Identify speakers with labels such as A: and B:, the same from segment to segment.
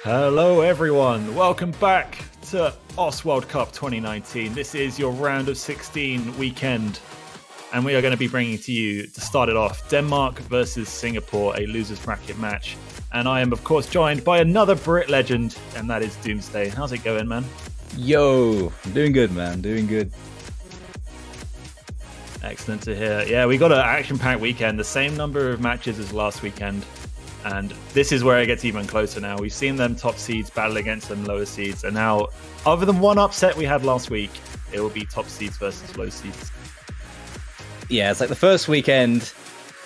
A: Hello everyone, welcome back to OS World Cup 2019. This is your round of 16 weekend, and we are going to be bringing to you, to start it off, Denmark versus Singapore, a losers bracket match. And I am of course joined by another Brit legend, and that is Doomsday. How's it going, man?
B: Yo, I'm doing good, man, doing good.
A: Excellent to hear. Yeah, we got an action-packed weekend, the same number of matches as last weekend. And this is where it gets even closer now. We've seen them top seeds battle against them lower seeds. And now, other than one upset we had last week, it will be top seeds versus low seeds.
B: Yeah, it's like the first weekend,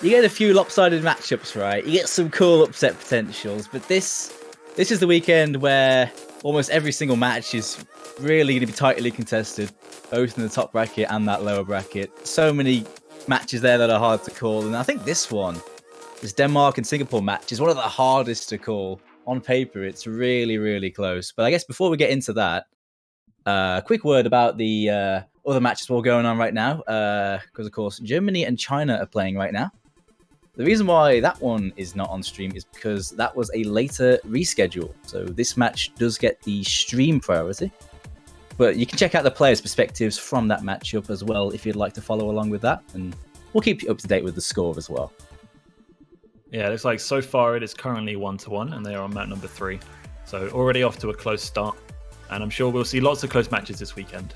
B: you get a few lopsided matchups, right? You get some cool upset potentials. But this is the weekend where almost every single match is really going to be tightly contested, both in the top bracket and that lower bracket. So many matches there that are hard to call. And I think this Denmark and Singapore match is one of the hardest to call. On paper, it's really, really close. But I guess before we get into that, quick word about the other matches all going on right now. Because, of course, Germany and China are playing right now. The reason why that one is not on stream is because that was a later reschedule. So this match does get the stream priority. But you can check out the players' perspectives from that matchup as well if you'd like to follow along with that. And we'll keep you up to date with the score as well.
A: Yeah, it looks like so far it is currently 1-1, and they are on map number 3. So already off to a close start, and I'm sure we'll see lots of close matches this weekend.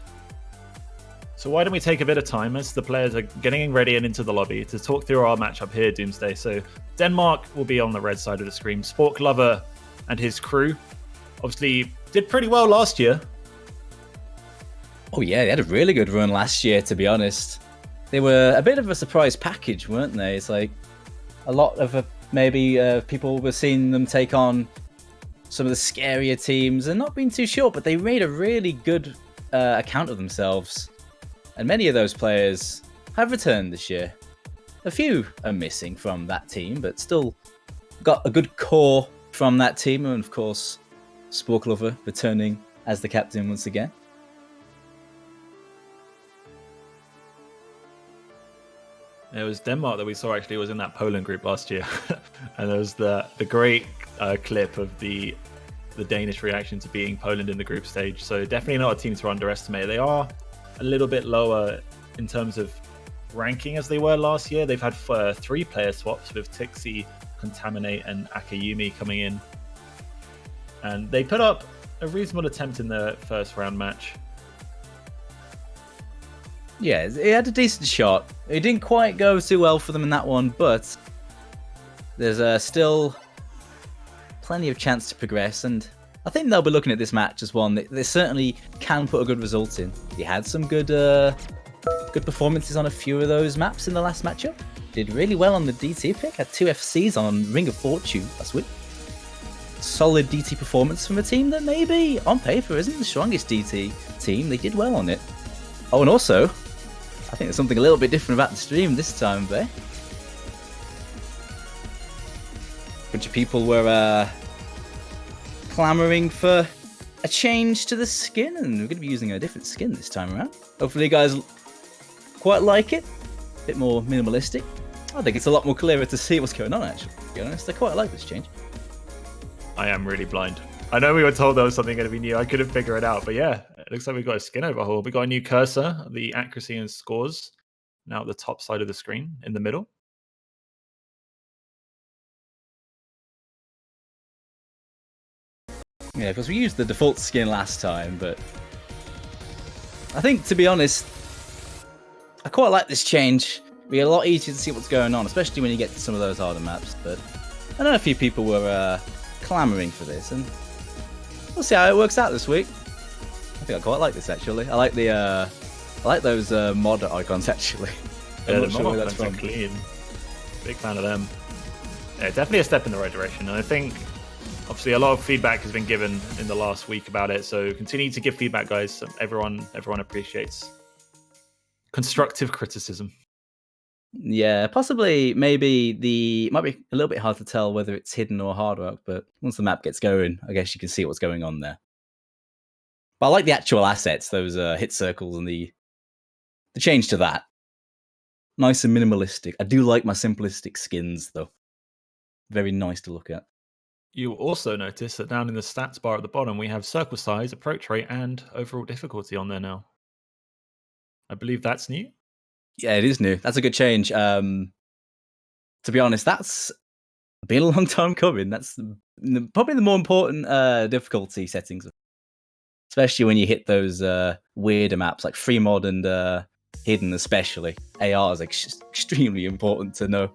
A: So why don't we take a bit of time as the players are getting ready and into the lobby to talk through our matchup here, Doomsday. So Denmark will be on the red side of the screen. Spork Lover and his crew obviously did pretty well last year.
B: Oh yeah, they had a really good run last year, to be honest. They were a bit of a surprise package, weren't they? It's like a lot of people were seeing them take on some of the scarier teams and not being too sure, but they made a really good account of themselves. And many of those players have returned this year. A few are missing from that team, but still got a good core from that team. And of course, Spork Lover returning as the captain once again.
A: It was Denmark that we saw actually was in that Poland group last year. And there was the great clip of the Danish reaction to beating Poland in the group stage. So definitely not a team to underestimate. They are a little bit lower in terms of ranking as they were last year. They've had 3 player swaps with Tixi, Contaminate and Akayumi coming in. And they put up a reasonable attempt in the first round match.
B: Yeah, it had a decent shot. It didn't quite go too well for them in that one, but there's still plenty of chance to progress, and I think they'll be looking at this match as one that they certainly can put a good result in. They had some good performances on a few of those maps in the last matchup. Did really well on the DT pick, had 2 FCs on Ring of Fortune last week. Solid DT performance from a team that maybe, on paper, isn't the strongest DT team. They did well on it. Oh, and also, I think there's something a little bit different about the stream this time, Bay. A bunch of people were clamoring for a change to the skin, and we're going to be using a different skin this time around. Hopefully you guys quite like it. A bit more minimalistic. I think it's a lot more clearer to see what's going on, actually, to be honest. I quite like this change.
A: I am really blind. I know we were told there was something going to be new. I couldn't figure it out, but yeah, it looks like we've got a skin overhaul. We got a new cursor, the accuracy and scores now at the top side of the screen in the middle.
B: Yeah, because we used the default skin last time, but I think, to be honest, I quite like this change. It'll be a lot easier to see what's going on, especially when you get to some of those harder maps. But I know a few people were clamoring for this, and we'll see how it works out this week. I think I quite like this, actually. I like those mod icons, actually.
A: Yeah, the mod icons are clean. Big fan of them. Yeah, definitely a step in the right direction. And I think, obviously, a lot of feedback has been given in the last week about it. So continue to give feedback, guys. Everyone appreciates constructive criticism.
B: Yeah, possibly, maybe might be a little bit hard to tell whether it's hidden or hard work, but once the map gets going, I guess you can see what's going on there. But I like the actual assets, those hit circles and the change to that. Nice and minimalistic. I do like my simplistic skins, though. Very nice to look at.
A: You'll also notice that down in the stats bar at the bottom, we have circle size, approach rate, and overall difficulty on there now. I believe that's new.
B: Yeah, it is new. That's a good change. To be honest, that's been a long time coming. That's probably the more important difficulty settings, especially when you hit those weirder maps like free mod and hidden, especially. AR is extremely important to know.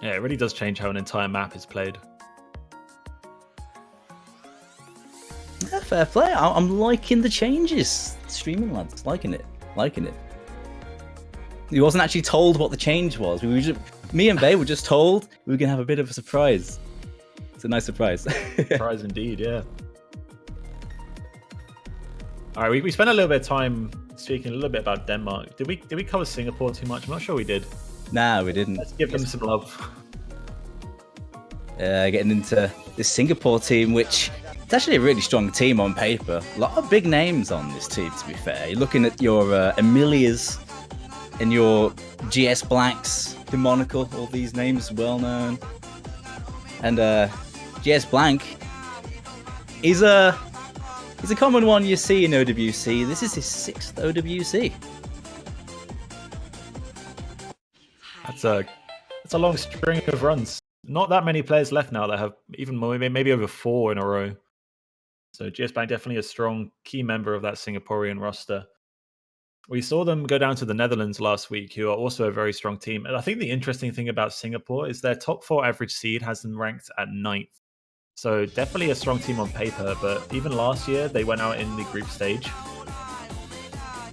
A: Yeah, it really does change how an entire map is played.
B: Yeah, fair play. I'm liking the changes. Streaming lads, liking it. He wasn't actually told what the change was. Me and Bay were just told we were gonna have a bit of a surprise. It's a nice surprise.
A: Surprise indeed, yeah. All right, we spent a little bit of time speaking a little bit about Denmark. Did we cover Singapore too much? I'm not sure we did.
B: Nah, we didn't.
A: Let's give them some love.
B: Getting into this Singapore team, which it's actually a really strong team on paper. A lot of big names on this team, to be fair. You're looking at your Emilias and your GS Blanks, Demonical, all these names well known. And GS Blank, he's a common one you see in OWC. This is his 6th OWC.
A: That's a long string of runs. Not that many players left now that have even more, maybe over 4 in a row. So GS Bank definitely a strong key member of that Singaporean roster. We saw them go down to the Netherlands last week, who are also a very strong team. And I think the interesting thing about Singapore is their top 4 average seed has them ranked at 9th. So definitely a strong team on paper, but even last year they went out in the group stage.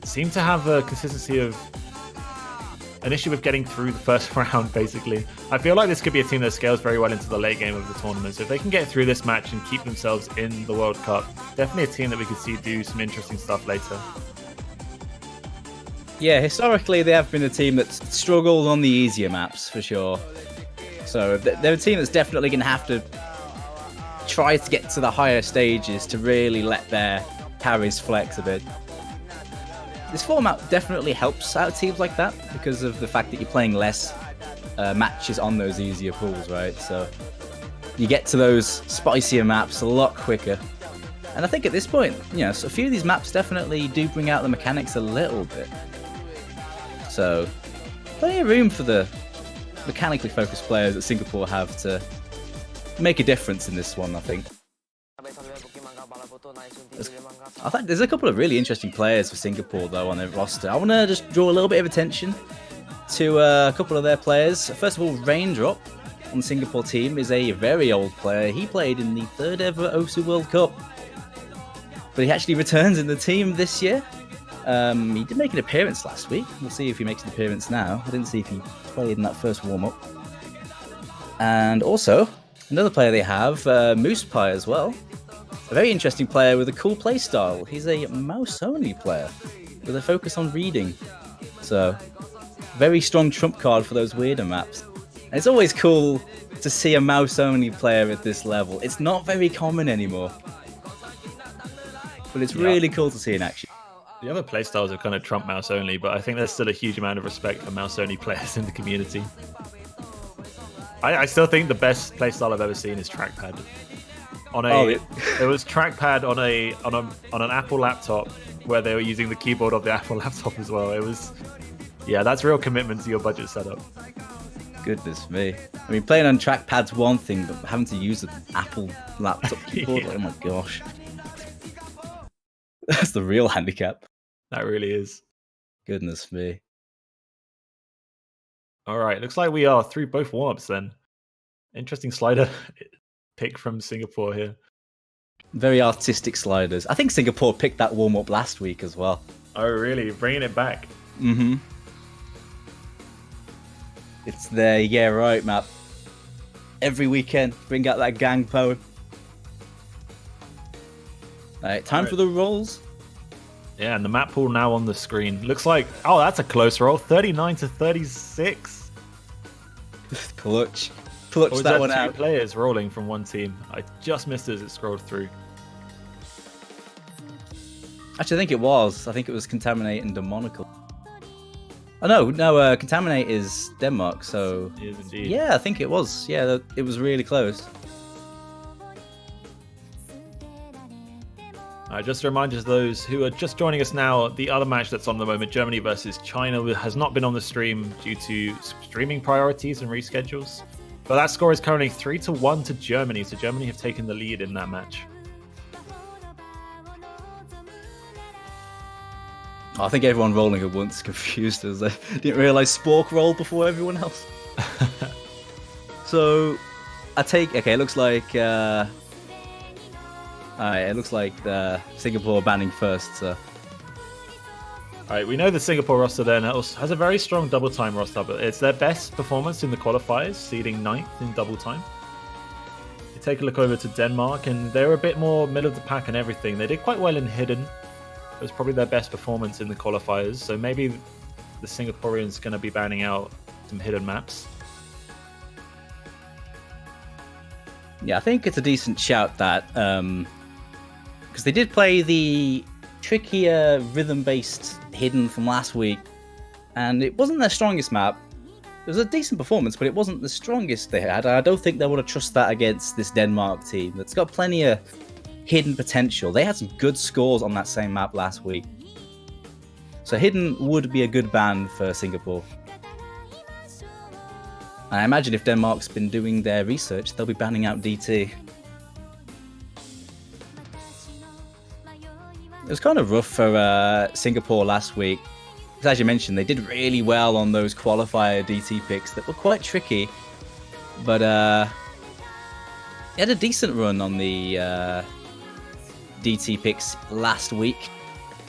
A: Seem to have a consistency of an issue with getting through the first round, basically. I feel like this could be a team that scales very well into the late game of the tournament. So if they can get through this match and keep themselves in the World Cup, definitely a team that we could see do some interesting stuff later.
B: Yeah, historically they have been a team that's struggled on the easier maps, for sure. So they're a team that's definitely going to have to try to get to the higher stages to really let their carries flex a bit. This format definitely helps out teams like that because of the fact that you're playing less matches on those easier pools, right? So you get to those spicier maps a lot quicker. And I think at this point, so a few of these maps definitely do bring out the mechanics a little bit. So plenty of room for the mechanically focused players that Singapore have to make a difference in this one, I think. I think there's a couple of really interesting players for Singapore, though, on their roster. I want to just draw a little bit of attention to a couple of their players. First of all, Raindrop on the Singapore team is a very old player. He played in the 3rd ever OSU World Cup, but he actually returns in the team this year. He did make an appearance last week. We'll see if he makes an appearance now. I didn't see if he played in that first warm-up. And also, another player they have, Moose Pie as well. A very interesting player with a cool playstyle. He's a mouse-only player with a focus on reading. So, very strong trump card for those weirder maps. And it's always cool to see a mouse-only player at this level. It's not very common anymore. But it's really cool to see in action.
A: The other playstyles are kind of trump mouse-only, but I think there's still a huge amount of respect for mouse-only players in the community. I still think the best playstyle I've ever seen is trackpad. It was trackpad on an Apple laptop where they were using the keyboard of the Apple laptop as well. It was, that's real commitment to your budget setup.
B: Goodness me. I mean, playing on trackpad's one thing, but having to use an Apple laptop keyboard, oh my gosh. That's the real handicap.
A: That really is.
B: Goodness me.
A: All right, looks like we are through both warm-ups then. Interesting slider pick from Singapore here.
B: Very artistic sliders. I think Singapore picked that warm-up last week as well.
A: Oh, really? Bringing it back?
B: Mm-hmm. It's their yeah right map. Every weekend, bring out that gang poem. Alright, time for the rolls.
A: Yeah, and the map pool now on the screen. Looks like, that's a close roll. 39-36.
B: Clutch that one out.
A: 2 players rolling from one team. I just missed it as it scrolled through.
B: Actually, I think it was. I think it was Contaminate and Demonical. Oh no, Contaminate is Denmark, so
A: It is indeed.
B: yeah, I think it was. Yeah, it was really close.
A: Just a reminder to those who are just joining us now, the other match that's on at the moment, Germany versus China, has not been on the stream due to streaming priorities and reschedules. But that score is currently 3-1 to Germany, so Germany have taken the lead in that match.
B: I think everyone rolling at once confused as they didn't realise Spork rolled before everyone else. So, okay, it looks like Singapore banning first. So.
A: Alright, we know the Singapore roster then has a very strong double time roster, but it's their best performance in the qualifiers, seeding 9th in double time. You take a look over to Denmark, and they're a bit more middle of the pack and everything. They did quite well in Hidden. It was probably their best performance in the qualifiers, so maybe the Singaporeans are going to be banning out some Hidden maps.
B: Yeah, I think it's a decent shout that, because they did play the trickier rhythm-based Hidden from last week, and it wasn't their strongest map. It was a decent performance, but it wasn't the strongest they had. I don't think they would have trusted that against this Denmark team that's got plenty of Hidden potential. They had some good scores on that same map last week. So Hidden would be a good ban for Singapore. And I imagine if Denmark's been doing their research, they'll be banning out DT. It was kind of rough for Singapore last week. Because as you mentioned, they did really well on those qualifier DT picks that were quite tricky. But they had a decent run on the DT picks last week.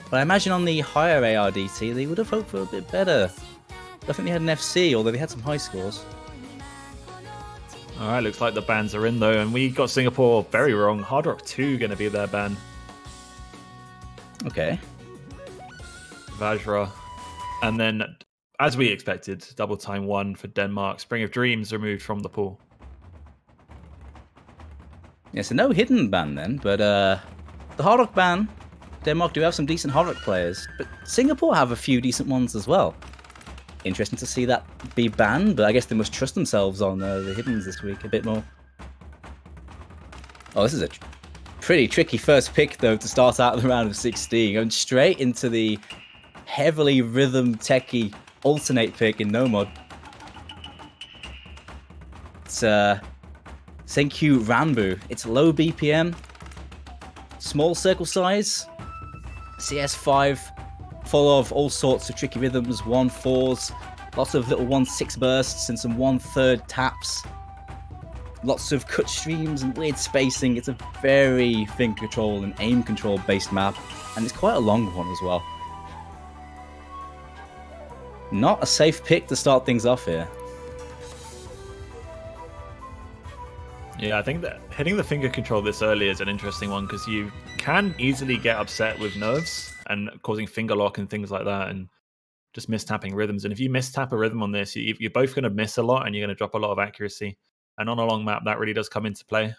B: But I imagine on the higher AR DT, they would have hoped for a bit better. I think they had an FC, although they had some high scores.
A: Alright, looks like the bans are in though, and we got Singapore very wrong. Hard Rock 2 going to be their ban.
B: Okay.
A: Vajra. And then, as we expected, double time 1 for Denmark. Spring of Dreams removed from the pool.
B: Yeah, so no Hidden ban then, but the Hard Rock ban, Denmark do have some decent Hard Rock players, but Singapore have a few decent ones as well. Interesting to see that be banned, but I guess they must trust themselves on the Hiddens this week a bit more. Oh, this is a pretty tricky first pick, though, to start out the round of 16. Going straight into the heavily rhythm techy alternate pick in no mod. It's Senkyu Ranbu. It's low BPM, small circle size, CS5, full of all sorts of tricky rhythms, 1/4s, lots of little 1/6 bursts and some 1/3 taps. Lots of cut streams and weird spacing. It's a very finger control and aim control based map, and it's quite a long one as well. Not a safe pick to start things off here.
A: Yeah, I think that hitting the finger control this early is an interesting one because you can easily get upset with nerves and causing finger lock and things like that, and just mistapping rhythms. And if you mistap a rhythm on this, you're both going to miss a lot and you're going to drop a lot of accuracy. And on a long map, that really does come into play.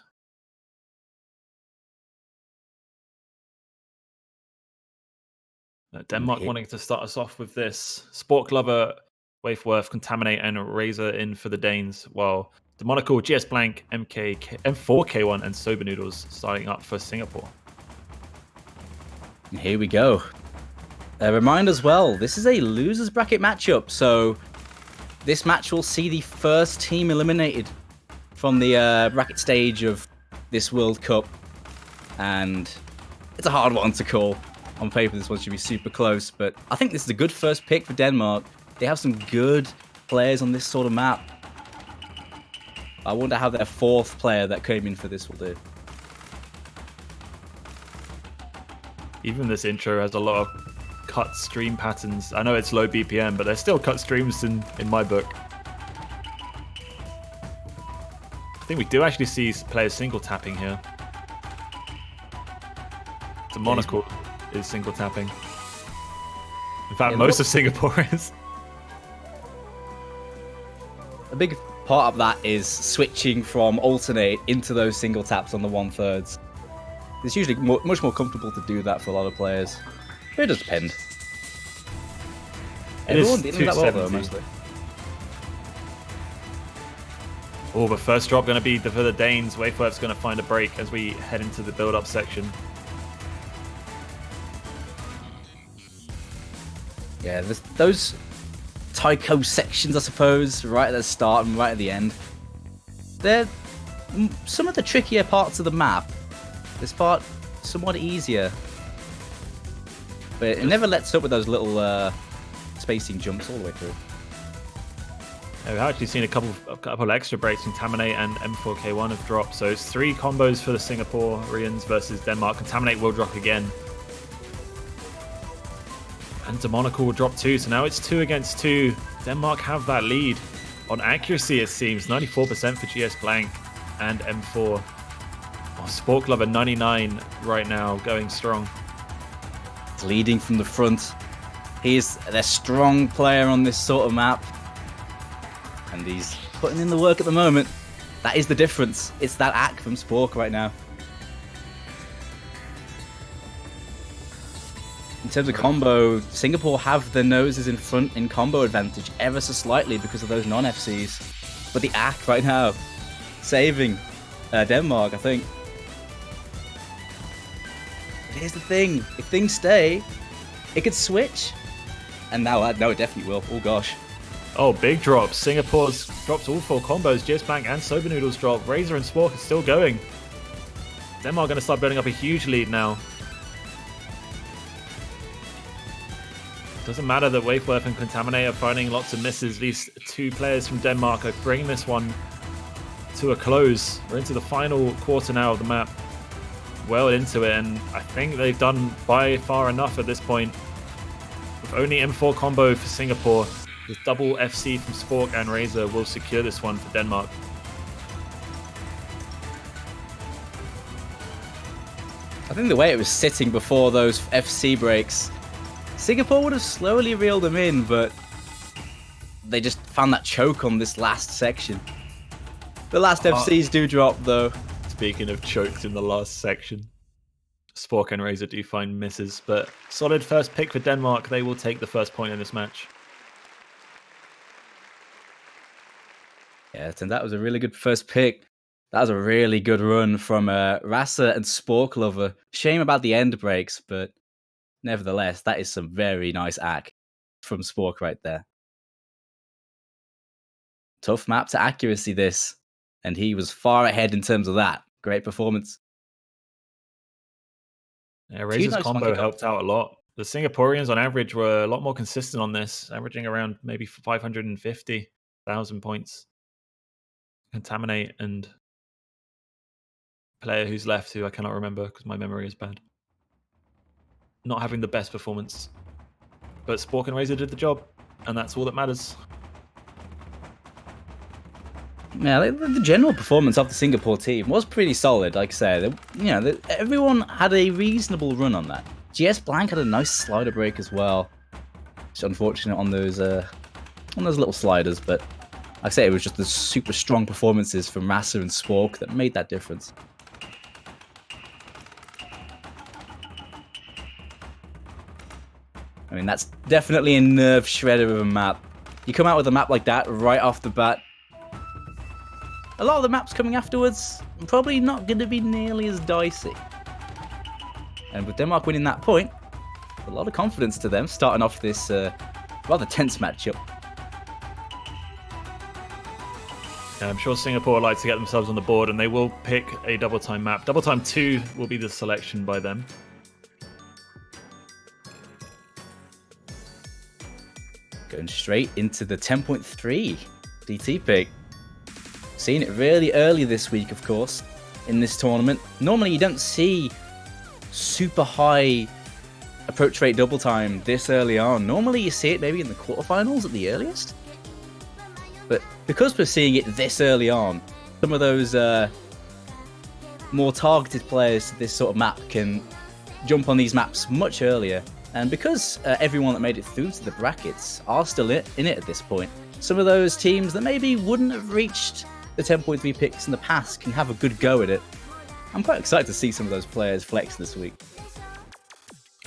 A: Denmark wanting to start us off with this. Sport Glover, Waveworth, Contaminate, and Razor in for the Danes, while Demonical, GS Blank, M4K1, and Soba Noodles starting up for Singapore.
B: Here we go. A reminder as well, this is a losers bracket matchup, so this match will see the first team eliminated from the bracket stage of this World Cup, and it's a hard one to call. On paper, this one should be super close, but I think this is a good first pick for Denmark. They have some good players on this sort of map. I wonder how their fourth player that came in for this will do.
A: Even this intro has a lot of cut stream patterns. I know it's low BPM, but they're still cut streams in my book. I think we do actually see players single tapping here. Demonical is single tapping. In fact, most of Singapore is.
B: A big part of that is switching from alternate into those single taps on the 1/3. It's usually much more comfortable to do that for a lot of players. But it does depend. Everyone dealing with that well, though,
A: 270.
B: mostly.
A: Oh, but first drop going to be for the Danes. wv5's going to find a break as we head into the build-up section.
B: Yeah, those Tycho sections, I suppose, right at the start and right at the end. They're some of the trickier parts of the map. This part, somewhat easier. But it never lets up with those little spacing jumps all the way through.
A: Yeah, we've actually seen a couple extra breaks from Contaminate and M4K1 have dropped. So it's 3 combos for the Singaporeans versus Denmark. Contaminate will drop again. And Demonical will drop 2. So now it's 2 against 2. Denmark have that lead. On accuracy, it seems. 94% for GS Blank and M4. Oh, Sport Glover 99 right now, going strong.
B: It's leading from the front. He's their strong player on this sort of map. And he's putting in the work at the moment. That is the difference. It's that act from Spork right now. In terms of combo, Singapore have their noses in front in combo advantage ever so slightly because of those non-FCs. But the act right now, saving Denmark, I think. But here's the thing. If things stay, it could switch. And now it definitely will. Oh, gosh.
A: Oh, big drops. Singapore's drops all 4 combos. GS Blank and Soba Noodles drop. Razor and Spork are still going. Denmark going to start building up a huge lead now. Doesn't matter that wv5 and Contaminate are finding lots of misses. These 2 players from Denmark are bringing this one to a close. We're into the final quarter now of the map. Well into it, and I think they've done by far enough at this point. With only M4 combo for Singapore, with double FC from Spork and Razor will secure this one for Denmark.
B: I think the way it was sitting before those FC breaks, Singapore would have slowly reeled them in, but they just found that choke on this last section. The last FCs do drop, though.
A: Speaking of chokes in the last section, Spork and Razor do find misses, but solid first pick for Denmark. They will take the first point in this match.
B: Yeah, and that was a really good first pick. That was a really good run from Rasa and Spork Lover. Shame about the end breaks, but nevertheless, that is some very nice act from Spork right there. Tough map to accuracy, this. And he was far ahead in terms of that. Great performance.
A: Yeah, Razor's combo helped out a lot. The Singaporeans on average were a lot more consistent on this, averaging around maybe 550,000 points. Contaminate and player who's left, who I cannot remember because my memory is bad. Not having the best performance. But Spork and Razor did the job, and that's all that matters.
B: Yeah, the general performance of the Singapore team was pretty solid, like I said. Everyone had a reasonable run on that. GS Blank had a nice slider break as well. It's unfortunate on those little sliders, but like I say, it was just the super strong performances from Rasa and Spork that made that difference. I mean, that's definitely a nerve shredder of a map. You come out with a map like that right off the bat. A lot of the maps coming afterwards are probably not going to be nearly as dicey. And with Denmark winning that point, a lot of confidence to them starting off this rather tense matchup.
A: Yeah, I'm sure Singapore would like to get themselves on the board, and they will pick a double time map. Double time 2 will be the selection by them.
B: Going straight into the 10.3 DT pick. Seen it really early this week, of course, in this tournament. Normally, you don't see super high approach rate double time this early on. Normally, you see it maybe in the quarterfinals at the earliest. But because we're seeing it this early on, some of those more targeted players to this sort of map can jump on these maps much earlier. And because everyone that made it through to the brackets are still in it at this point, some of those teams that maybe wouldn't have reached the 10.3 picks in the past can have a good go at it. I'm quite excited to see some of those players flex this week.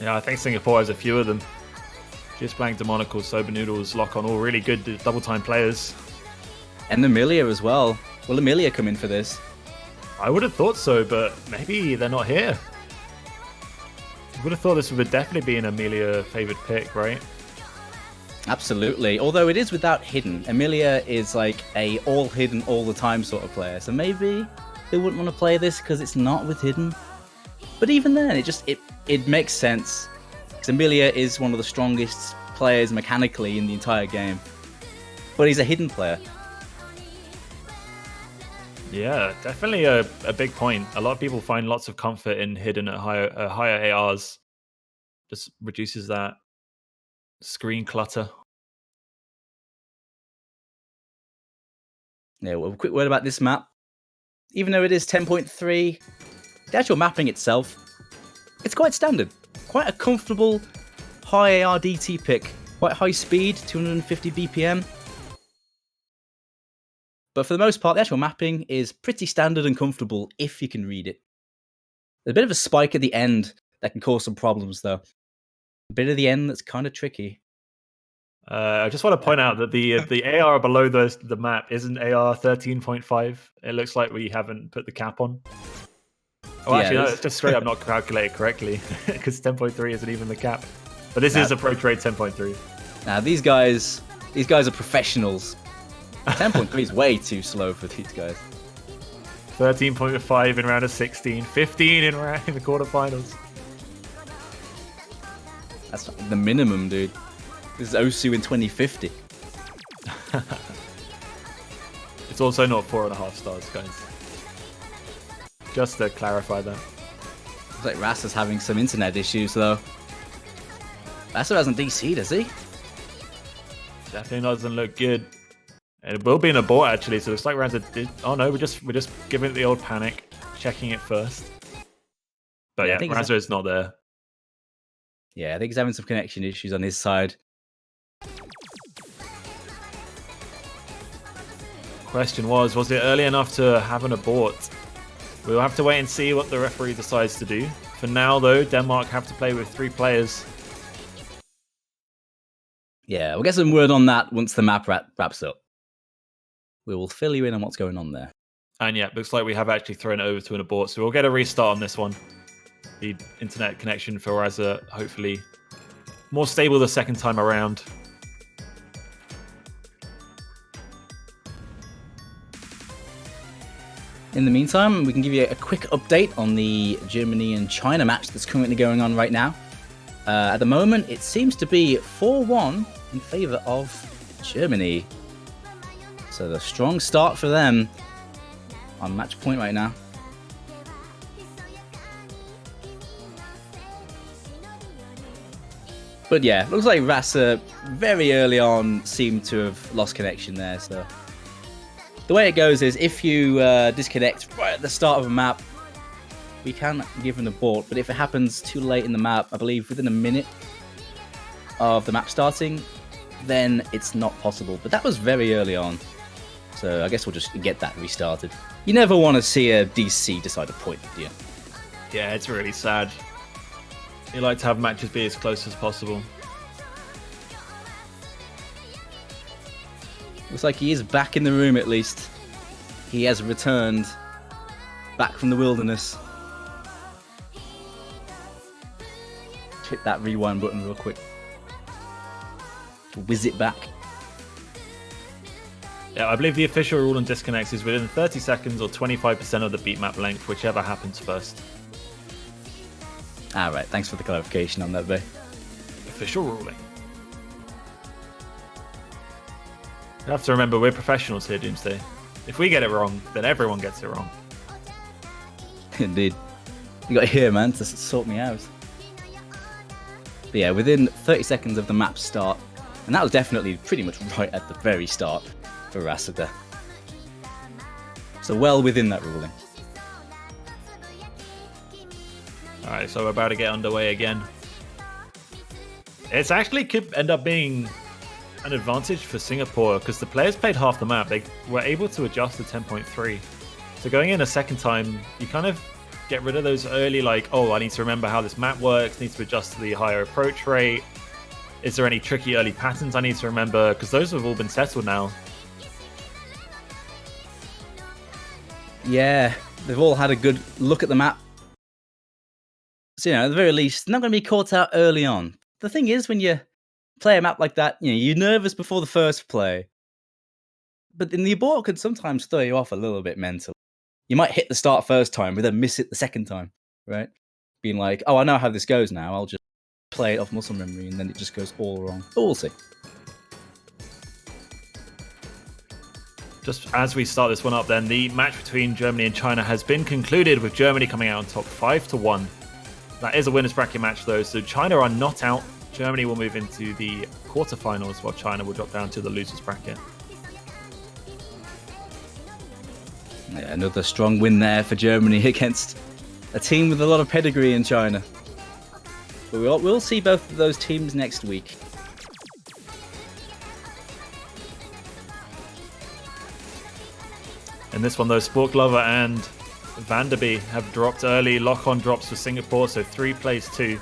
A: Yeah, I think Singapore has a few of them. Just Blank, Demonical, Sober Noodles, Lock On, all really good double time players.
B: And Amelia as well. Will Amelia come in for this?
A: I would have thought so, but maybe they're not here. I would have thought this would definitely be an Amelia favored pick, right?
B: Absolutely. Although it is without Hidden. Amelia is like a all hidden all the time sort of player. So maybe they wouldn't want to play this because it's not with Hidden. But even then, it makes sense. Because Amelia is one of the strongest players mechanically in the entire game. But he's a Hidden player.
A: Yeah, definitely a big point. A lot of people find lots of comfort in Hidden at higher ARs. Just reduces that screen clutter.
B: Yeah, well, a quick word about this map. Even though it is 10.3, the actual mapping itself, it's quite standard. Quite a comfortable high AR DT pick. Quite high speed, 250 BPM. But for the most part, the actual mapping is pretty standard and comfortable if you can read it. There's a bit of a spike at the end that can cause some problems, though. A bit of the end that's kind of tricky.
A: I just want to point out that the AR below the map isn't AR 13.5. It looks like we haven't put the cap on. Oh, actually, no, it's just straight up not calculated correctly because 10.3 isn't even the cap. But this is approach rate 10.3.
B: Now, these guys are professionals. 10.3 is way too slow for these guys.
A: 13.5 in round of 16, 15 in the quarterfinals.
B: That's the minimum, dude. This is Osu in 2050.
A: It's also not 4.5 stars, guys. Just to clarify that.
B: Looks like Rasta's having some internet issues, though. Rasta hasn't DC'd, does he?
A: Definitely doesn't look good. It will be an abort, actually, so it looks like we're at a... Oh, no, we're just giving it the old panic. Checking it first. But yeah, Razza is not there.
B: Yeah, I think he's having some connection issues on his side.
A: Question was it early enough to have an abort? We'll have to wait and see what the referee decides to do. For now, though, Denmark have to play with 3 players.
B: Yeah, we'll get some word on that once the map wraps up. We will fill you in on what's going on there.
A: And yeah, looks like we have actually thrown it over to an abort, so we'll get a restart on this one. The internet connection for Razza, hopefully more stable the second time around.
B: In the meantime, we can give you a quick update on the Germany and China match that's currently going on right now. At the moment, it seems to be 4-1 in favour of Germany. So a strong start for them on match point right now. But yeah, looks like Rasa very early on seemed to have lost connection there. So the way it goes is if you disconnect right at the start of a map, we can give an abort. But if it happens too late in the map, I believe within a minute of the map starting, then it's not possible. But that was very early on. So I guess we'll just get that restarted. You never want to see a DC decide a point, do you?
A: Yeah, it's really sad. You like to have matches be as close as possible.
B: Looks like he is back in the room at least. He has returned back from the wilderness. Hit that rewind button real quick to whiz it back.
A: Yeah, I believe the official rule on disconnects is within 30 seconds or 25% of the beat map length, whichever happens first.
B: Alright, thanks for the clarification on that, Bay.
A: Official ruling. You have to remember, we're professionals here, Doomsday. If we get it wrong, then everyone gets it wrong.
B: Indeed. You got here, man, to sort me out. But yeah, within 30 seconds of the map start, and that was definitely pretty much right at the very start for Rasada. So well within that ruling.
A: Alright, so we're about to get underway again. It's actually could end up being an advantage for Singapore because the players played half the map. They were able to adjust to 10.3. So going in a second time, you kind of get rid of those early, like, oh, I need to remember how this map works, need to adjust to the higher approach rate. Is there any tricky early patterns I need to remember? Because those have all been settled now.
B: Yeah, they've all had a good look at the map. So, at the very least, they're not going to be caught out early on. The thing is, when you play a map like that, you're nervous before the first play. But in the abort could sometimes throw you off a little bit mentally. You might hit the start first time, but then miss it the second time, right? Being like, oh, I know how this goes now. I'll just play it off muscle memory, and then it just goes all wrong. But we'll see.
A: Just as we start this one up then, the match between Germany and China has been concluded with Germany coming out on top 5-1. That is a winner's bracket match though, so China are not out. Germany will move into the quarterfinals while China will drop down to the loser's bracket.
B: Yeah, another strong win there for Germany against a team with a lot of pedigree in China. But we'll see both of those teams next week.
A: In this one though, Sporklover and Vanderby have dropped early. Lock-on drops for Singapore, so 3 plays 2.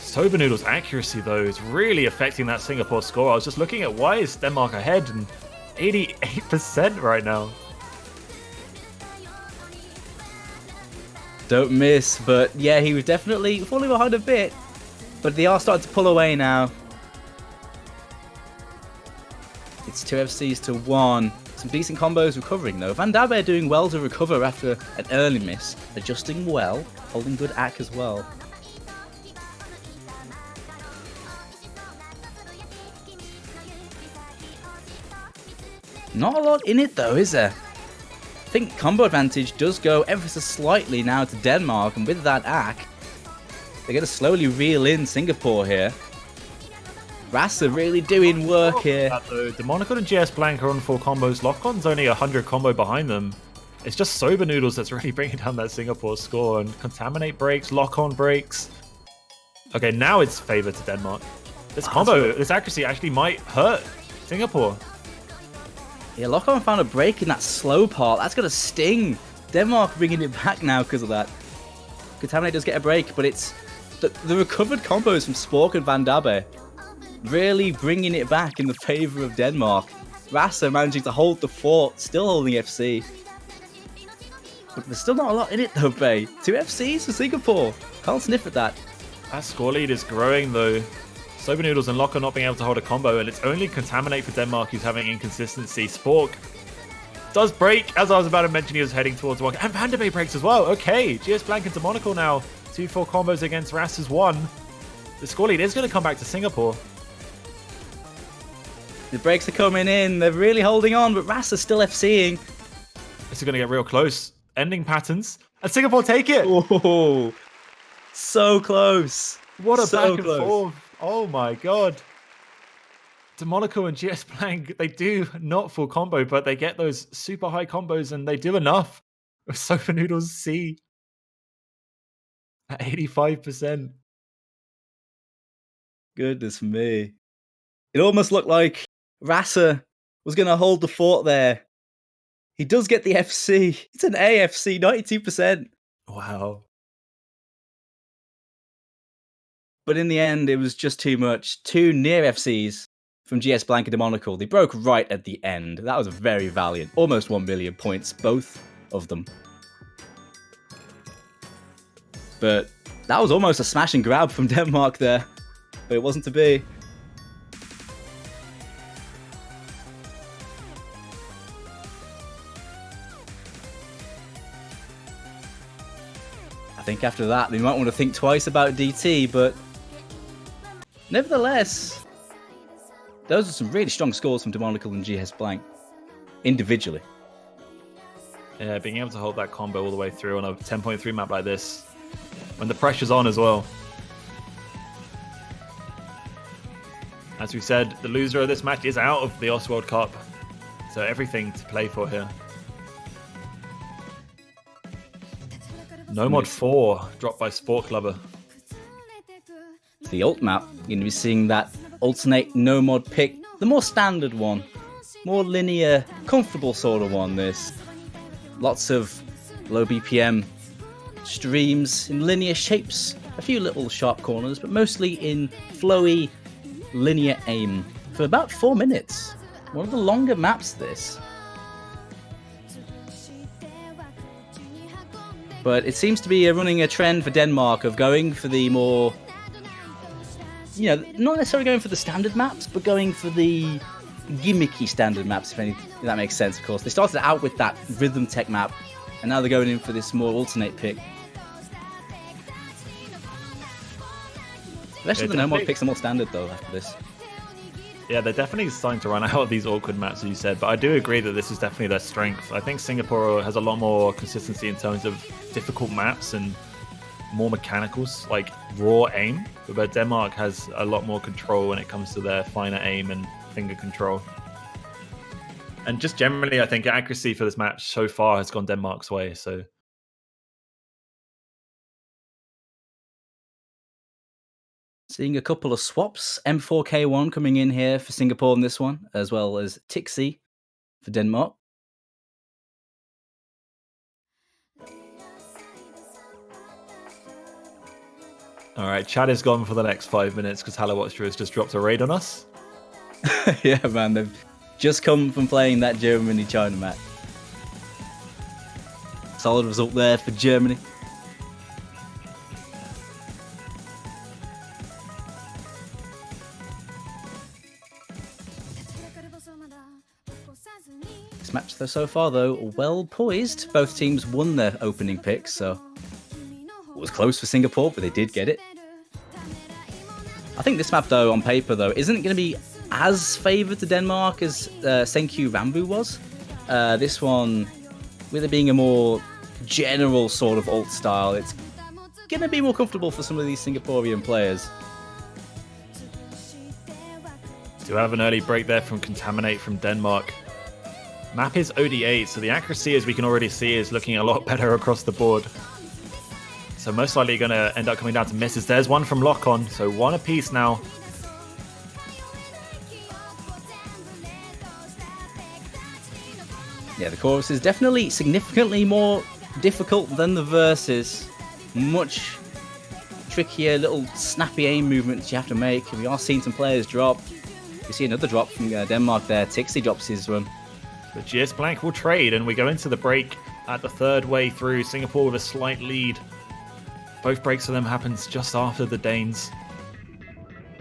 A: Soba Noodle's accuracy though is really affecting that Singapore score. I was just looking at why is Denmark ahead, and 88% right now.
B: Don't miss, but yeah, he was definitely falling behind a bit. But they are starting to pull away now. It's 2 FCs to 1. Some decent combos recovering though. Van Dabe doing well to recover after an early miss. Adjusting well, holding good ack as well. Not a lot in it though, is there? I think combo advantage does go ever so slightly now to Denmark, and with that ack, they're going to slowly reel in Singapore here. Rasa really doing work here.
A: Demonical and GS Blank are on 4 combos. Lock-on's only 100 combo behind them. It's just Soba Noodles that's really bringing down that Singapore score, and Contaminate breaks, Lock-on breaks. Okay, now it's favor to Denmark. This combo, this accuracy actually might hurt Singapore.
B: Yeah, Lock-on found a break in that slow part. That's going to sting. Denmark bringing it back now because of that. Contaminate does get a break, but it's the recovered combos from Spork and Van Dabe really bringing it back in the favour of Denmark. Rasa managing to hold the fort, still holding FC. But there's still not a lot in it though, Bay. 2 FCs for Singapore. Can't sniff at that.
A: That score lead is growing though. Soba Noodles and Locker not being able to hold a combo, and it's only Contaminate for Denmark who's having inconsistency. Spork does break, as I was about to mention, he was heading towards one. And Vanderby breaks as well. Okay, GS Blank and Demonical now. 2-4 combos against Rasa's 1. The score lead is going to come back to Singapore.
B: The breaks are coming in. They're really holding on, but Rasa's still FCing.
A: This is going to get real close. Ending patterns. And Singapore take it.
B: Oh, so close.
A: What a
B: so
A: back
B: close.
A: and forth. Oh my god. Demonico and GS Blank, they do not full combo, but they get those super high combos and they do enough. Sofa Noodles C at 85%.
B: Goodness me. It almost looked like Rasa was going to hold the fort there. He does get the FC. It's an AFC, 92%.
A: Wow.
B: But in the end, it was just too much. 2 near FCs from GS Blank and Demonical. They broke right at the end. That was very valiant. Almost 1 million points, both of them. But that was almost a smash and grab from Denmark there. But it wasn't to be. I think after that, they might want to think twice about DT, but nevertheless, those are some really strong scores from Demonical and GS Blank, individually.
A: Yeah, being able to hold that combo all the way through on a 10.3 map like this, when the pressure's on as well. As we said, the loser of this match is out of the OS World Cup, so everything to play for here. No Mod 4 dropped by Sport Clubber.
B: The ult map, you're going to be seeing that alternate no mod pick, the more standard one, more linear, comfortable sort of one. This lots of low BPM streams in linear shapes a few little sharp corners, but mostly in flowy, linear aim for about 4 minutes. One of the longer maps, this. But it seems to be running a trend for Denmark of going for the more, not necessarily going for the standard maps, but going for the gimmicky standard maps, if that makes sense, of course. They started out with that rhythm tech map, and now they're going in for this more alternate pick. The rest of the no mod picks are more standard, though, after this.
A: Yeah, they're definitely starting to run out of these awkward maps, as you said, but I do agree that this is definitely their strength. I think Singapore has a lot more consistency in terms of difficult maps and more mechanicals, like raw aim, but Denmark has a lot more control when it comes to their finer aim and finger control. And just generally, I think accuracy for this match so far has gone Denmark's way, so...
B: Seeing a couple of swaps, M4K1 coming in here for Singapore in this one, as well as Tixi for Denmark.
A: All right, Chad is gone for the next 5 minutes because Hallowatcher has just dropped a raid on us.
B: Yeah, man, they've just come from playing that Germany-China match. Solid result there for Germany. This match so far, though, well poised. Both teams won their opening picks, so it was close for Singapore, but they did get it. I think this map, though, on paper, though, isn't going to be as favoured to Denmark as Senkyu Rambu was. This one, with it being a more general sort of alt style, it's going to be more comfortable for some of these Singaporean players.
A: Do have an early break there from Contaminate from Denmark. Map is OD8, so the accuracy, as we can already see, is looking a lot better across the board. So most likely going to end up coming down to misses. There's one from Lock-On, so one apiece now.
B: Yeah, the chorus is definitely significantly more difficult than the verses. Much trickier little snappy aim movements you have to make. We are seeing some players drop. We see another drop from Denmark there. Tixi drops his run.
A: But GS Blank will trade, and we go into the break at the third way through. Singapore with a slight lead. Both breaks for them happens just after the Danes.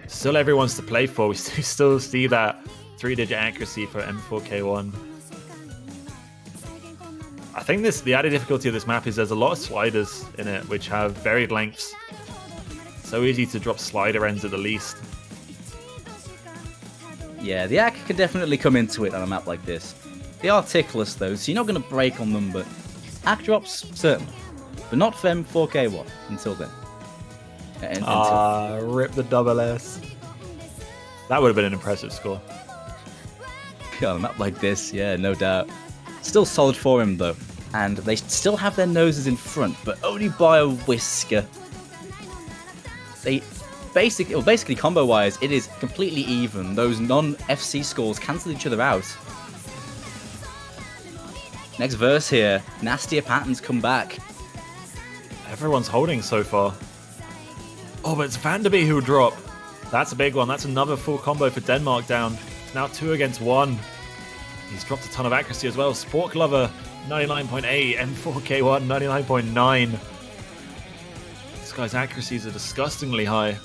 A: Still everyone's to play for. We still see that 3-digit accuracy for M4K1. I think the added difficulty of this map is there's a lot of sliders in it, which have varied lengths. So easy to drop slider ends at the least.
B: Yeah, the AC can definitely come into it on a map like this. They are tickless though, so you're not going to break on them, but AC drops, certainly. But not for M4K1 until then.
A: Rip the double S. That would have been an impressive score.
B: On a map like this, yeah, no doubt. Still solid for him though. And they still have their noses in front, but only by a whisker. They basically combo-wise, it is completely even. Those non-FC scores cancel each other out. Next verse here, nastier patterns come back.
A: Everyone's holding so far. Oh, but it's Vanderby who'll drop. That's a big one. That's another full combo for Denmark down. It's now 2 against 1. He's dropped a ton of accuracy as well. Sport Glover, 99.8. M4K1, 99.9. This guy's accuracies are disgustingly high.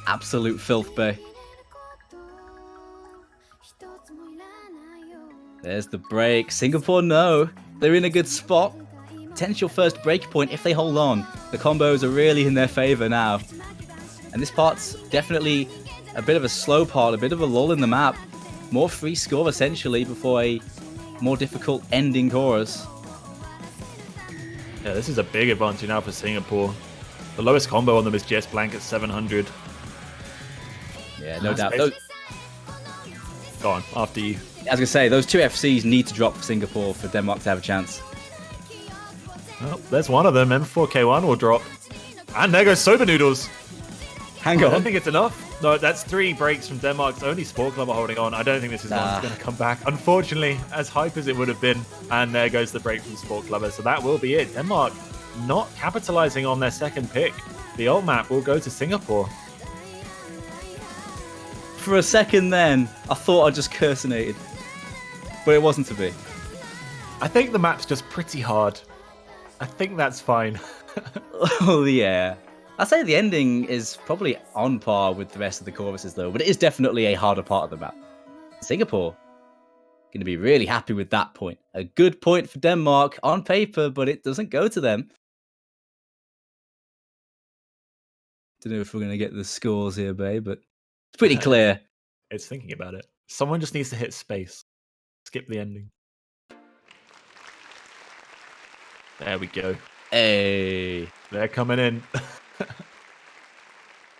B: Absolute filth bay. There's the break. Singapore, no. They're in a good spot. Potential first breakpoint if they hold on. The combos are really in their favour now. And this part's definitely a bit of a slow part, a bit of a lull in the map. More free score, essentially, before a more difficult ending chorus.
A: Yeah, this is a big advantage now for Singapore. The lowest combo on them is GS Blank at 700.
B: Yeah, no doubt.
A: Go on, after you.
B: I was going to say, those two FCs need to drop for Singapore for Denmark to have a chance.
A: Well, there's one of them. M4K1 will drop. And there goes Soba Noodles.
B: Hang on.
A: I don't think it's enough. No, that's 3 breaks from Denmark's only Sport Club are holding on. I don't think this is one's going to come back. Unfortunately, as hype as it would have been. And there goes the break from Sport Clubber. So that will be it. Denmark not capitalizing on their second pick. The old map will go to Singapore.
B: For a second then, I thought I just cursinated. But it wasn't to be.
A: I think the map's just pretty hard. I think that's fine.
B: Oh, yeah. I'd say the ending is probably on par with the rest of the choruses, though. But it is definitely a harder part of the map. Singapore going to be really happy with that point. A good point for Denmark on paper, but it doesn't go to them. Don't know if we're going to get the scores here, babe, but it's pretty clear.
A: It's thinking about it. Someone just needs to hit space. Skip the ending. There we go.
B: Hey.
A: They're coming in.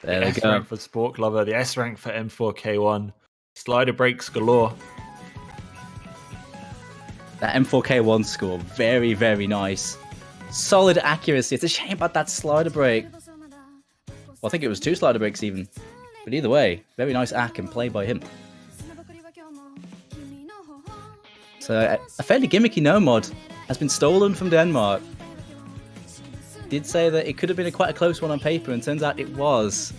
B: There
A: the
B: they
A: S
B: go.
A: rank for Sport Glover, the S rank for M4K1. Slider breaks galore.
B: That M4K1 score, very, very nice. Solid accuracy. It's a shame about that slider break. Well, I think it was 2 slider breaks even. But either way, very nice ack and play by him. So a fairly gimmicky no mod has been stolen from Denmark. Did say that it could have been quite a close one on paper, and turns out it was.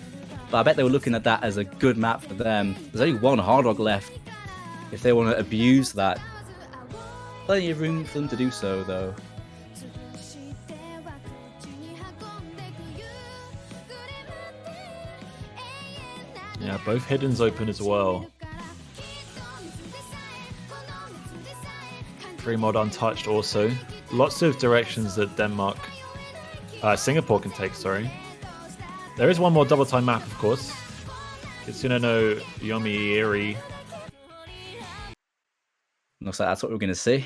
B: But I bet they were looking at that as a good map for them. There's only one Hard Rock left. If they want to abuse that. Plenty of room for them to do so, though.
A: Yeah, both hiddens open as well. 3 mod untouched also. Lots of directions that Singapore can take, sorry. There is one more double time map, of course. Kitsune no Yomiuri.
B: Looks like that's what we're going to see.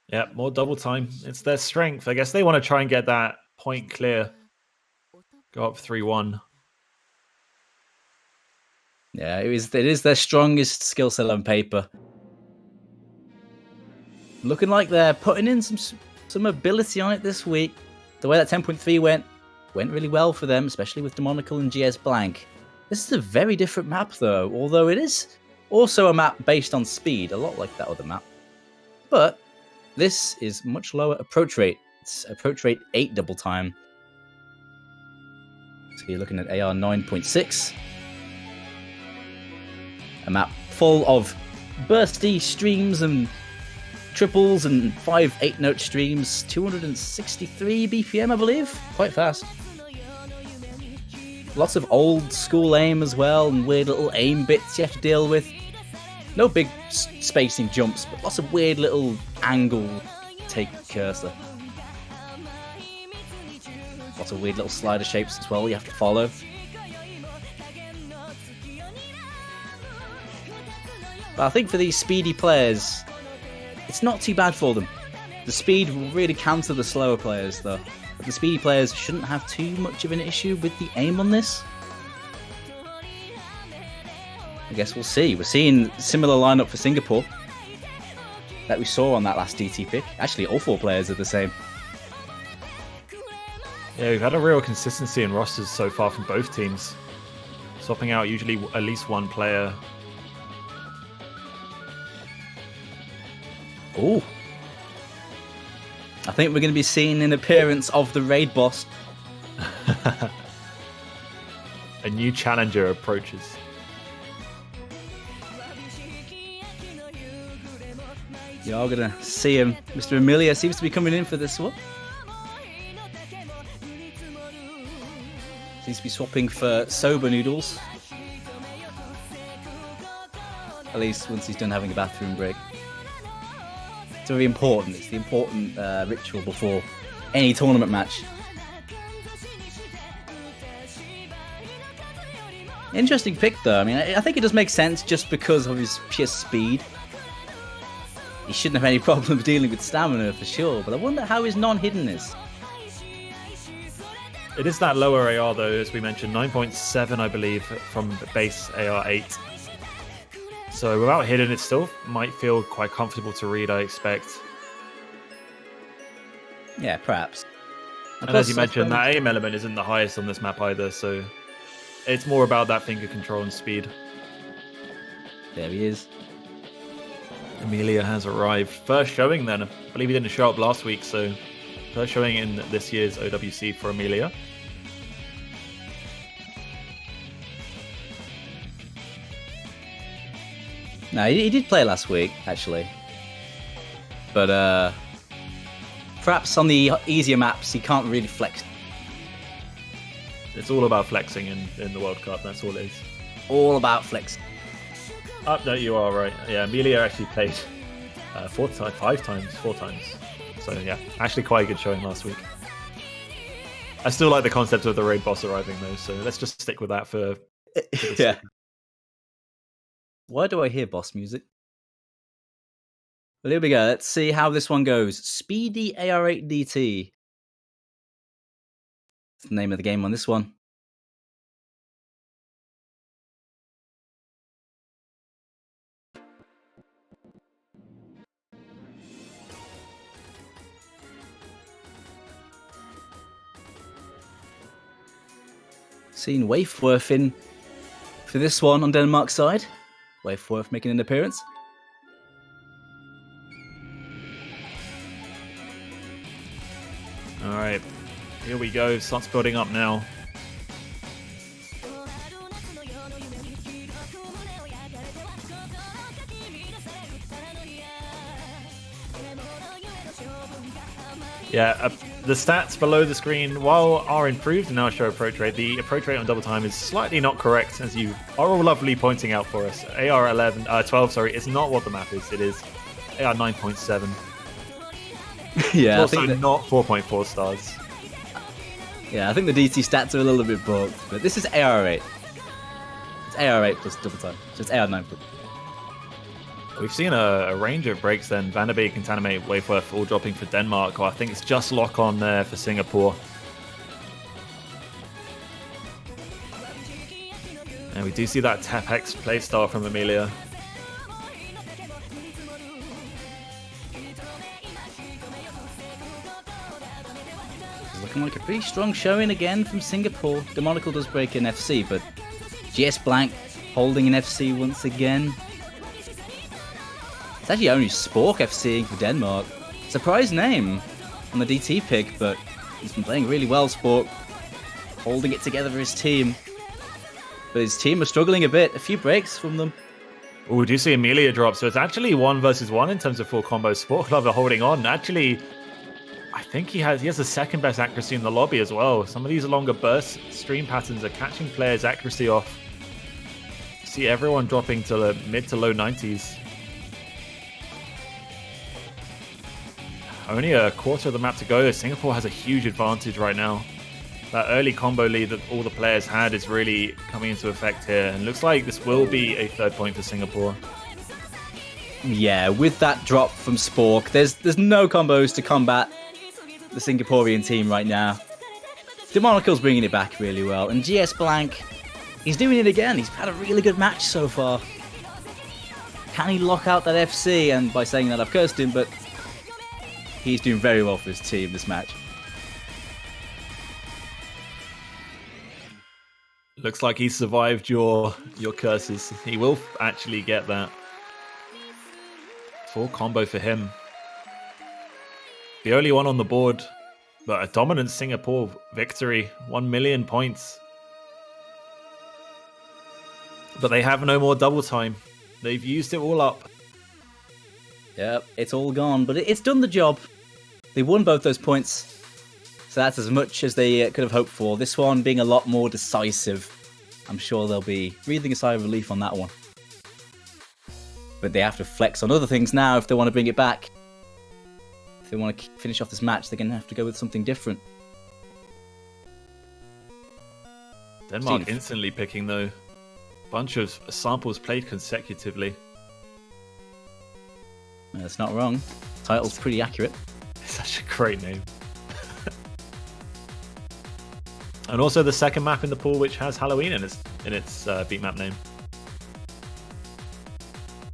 A: Yeah, more double time. It's their strength. I guess they want to try and get that point clear. Go up 3-1.
B: Yeah, it is their strongest skill set on paper. Looking like they're putting in some ability on it this week. The way that 10.3 went really well for them, especially with Demonical and GS Blank. This is a very different map, though, although it is also a map based on speed, a lot like that other map. But this is much lower approach rate. It's approach rate 8 double time. So you're looking at AR 9.6. A map full of bursty streams and triples and 5 8-note streams. 263 BPM, I believe. Quite fast. Lots of old school aim as well, and weird little aim bits you have to deal with. No big spacing jumps, but lots of weird little angle take cursor. Lots of weird little slider shapes as well you have to follow. But I think for these speedy players, it's not too bad for them. The speed will really counter the slower players, though. But the speedy players shouldn't have too much of an issue with the aim on this. I guess we'll see. We're seeing similar lineup for Singapore that we saw on that last DT pick. Actually, all 4 players are the same.
A: Yeah, we've had a real consistency in rosters so far from both teams. Swapping out usually at least one player.
B: Ooh. I think we're going to be seeing an appearance of the raid boss.
A: A new challenger approaches.
B: You are going to see him. Mr. Amelia seems to be coming in for this one. Seems to be swapping for soba noodles. At least once he's done having a bathroom break. It's very important. It's the important ritual before any tournament match. Interesting pick, though. I mean, I think it does make sense just because of his pure speed. He shouldn't have any problem dealing with stamina for sure, but I wonder how his non-hidden is.
A: It is that lower AR, though, as we mentioned, 9.7, I believe, from base AR 8. So without hidden, it still might feel quite comfortable to read, I expect.
B: Yeah, perhaps.
A: And as you mentioned, that aim element isn't the highest on this map either, so it's more about that finger control and speed.
B: There he is.
A: Amelia has arrived. First showing then. I believe he didn't show up last week, so First showing in this year's OWC for Amelia.
B: No, he did play last week, actually. But perhaps on the easier maps, he can't really flex.
A: It's all about flexing in the World Cup, that's all it is.
B: All about flex.
A: Oh, no, you are right. Yeah, Amelia actually played 4 times. So yeah, actually quite a good showing last week. I still like the concept of the raid boss arriving though, so let's just stick with that for
B: Yeah. Why do I hear boss music? Well, here we go. Let's see how this one goes. Speedy AR8DT. That's the name of the game on this one. Seen Waifworth in for this one on Denmark's side. Waifworth making an appearance.
A: All right, here we go. Starts building up now. Yeah, the stats below the screen, while are improved and now show approach rate, the approach rate on double time is slightly not correct, as you are all lovely pointing out for us. AR 12, sorry, it's not what the map is. It is AR 9.7.
B: Yeah,
A: it's also not 4.4 stars.
B: Yeah, I think the DT stats are a little bit bugged, but this is AR8. It's AR8 plus double time, so it's AR9 plus.
A: We've seen a range of breaks then. Vanderbeek and Tanimate, Waifworth all dropping for Denmark. Or I think it's just lock on there for Singapore. And we do see that Tap-X playstyle from Amelia.
B: Looking like a pretty strong showing again from Singapore. Demonical does break in FC, but GS Blank holding an FC once again. It's actually only Spork FCing for Denmark. Surprise name on the DT pick, but he's been playing really well, Spork. Holding it together for his team. But his team are struggling a bit. A few breaks from them.
A: Oh, we do see Amelia drop, so it's actually 1 versus 1 in terms of full combo. Spork Lover holding on. Actually, I think he has the second best accuracy in the lobby as well. Some of these longer burst stream patterns are catching players' accuracy off. See everyone dropping to the mid to low 90s. Only a quarter of the map to go. Singapore has a huge advantage right now. That early combo lead that all the players had is really coming into effect here. And looks like this will be a 3rd point for Singapore.
B: Yeah, with that drop from Spork, there's no combos to combat the Singaporean team right now. Demonical's bringing it back really well. And GS Blank, he's doing it again. He's had a really good match so far. Can he lock out that FC? And by saying that, I've cursed him, but he's doing very well for his team this match.
A: Looks like he survived your curses. He will actually get that. Full combo for him. The only one on the board, but a dominant Singapore victory. 1 million points. But they have no more double time. They've used it all up.
B: Yep, it's all gone, but it's done the job. They won both those points, so that's as much as they could have hoped for. This one being a lot more decisive. I'm sure they'll be breathing a sigh of relief on that one. But they have to flex on other things now if they want to bring it back. If they want to finish off this match, they're going to have to go with something different.
A: Denmark instantly picking, though. Bunch of samples played consecutively.
B: That's not wrong. Title's pretty accurate.
A: Such a great name. And also the second map in the pool which has Halloween in its beat map name.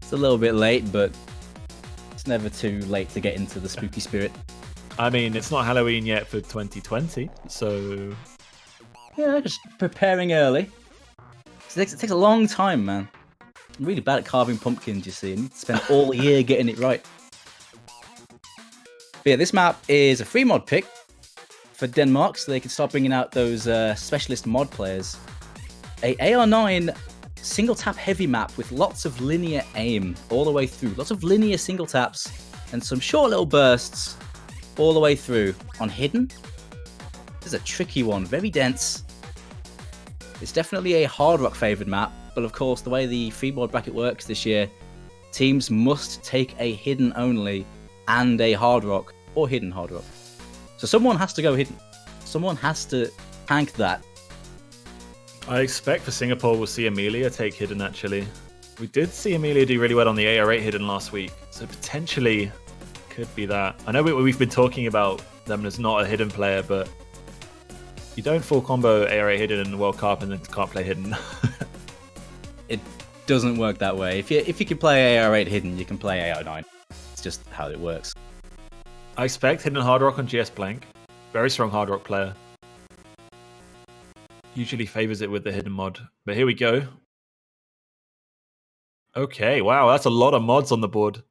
B: It's a little bit late, but it's never too late to get into the spooky spirit.
A: I mean, it's not Halloween yet for 2020, so...
B: Yeah, just preparing early. It takes a long time, man. I'm really bad at carving pumpkins, you see. I need to spend all year getting it right. But yeah, this map is a free mod pick for Denmark, so they can start bringing out those specialist mod players. A AR9 single tap heavy map with lots of linear aim all the way through. Lots of linear single taps and some short little bursts all the way through. On hidden, this is a tricky one, very dense. It's definitely a hard rock favored map, but of course the way the free mod bracket works this year, teams must take a hidden only and a hard rock or hidden hard rock. So someone has to go hidden. Someone has to tank that.
A: I expect for Singapore we'll see Amelia take hidden actually. We did see Amelia do really well on the AR8 hidden last week, so potentially could be that. I know we've been talking about them as not a hidden player, but you don't full combo AR8 hidden in the World Cup and then can't play hidden.
B: It doesn't work that way. If you can play AR8 hidden, you can play AR9. It's just how it works.
A: I expect hidden hard rock on GS Blank. Very strong hard rock player. Usually favors it with the hidden mod. But here we go. Okay, wow, that's a lot of mods on the board.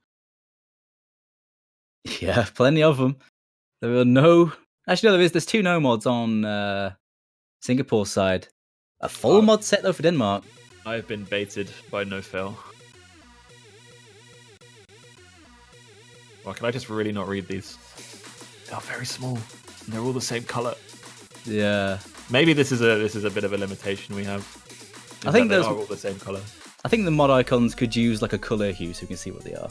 B: Yeah, plenty of them. There are no... Actually, no, there's 2 no mods on Singapore's side. A full mod set, though, for Denmark.
A: I've been baited by no fail. Well, can I just really not read these? They're very small. And they're all the same color.
B: Yeah.
A: Maybe this is a bit of a limitation we have.
B: I think
A: they are all the same color.
B: I think the mod icons could use like a color hue so we can see what they are.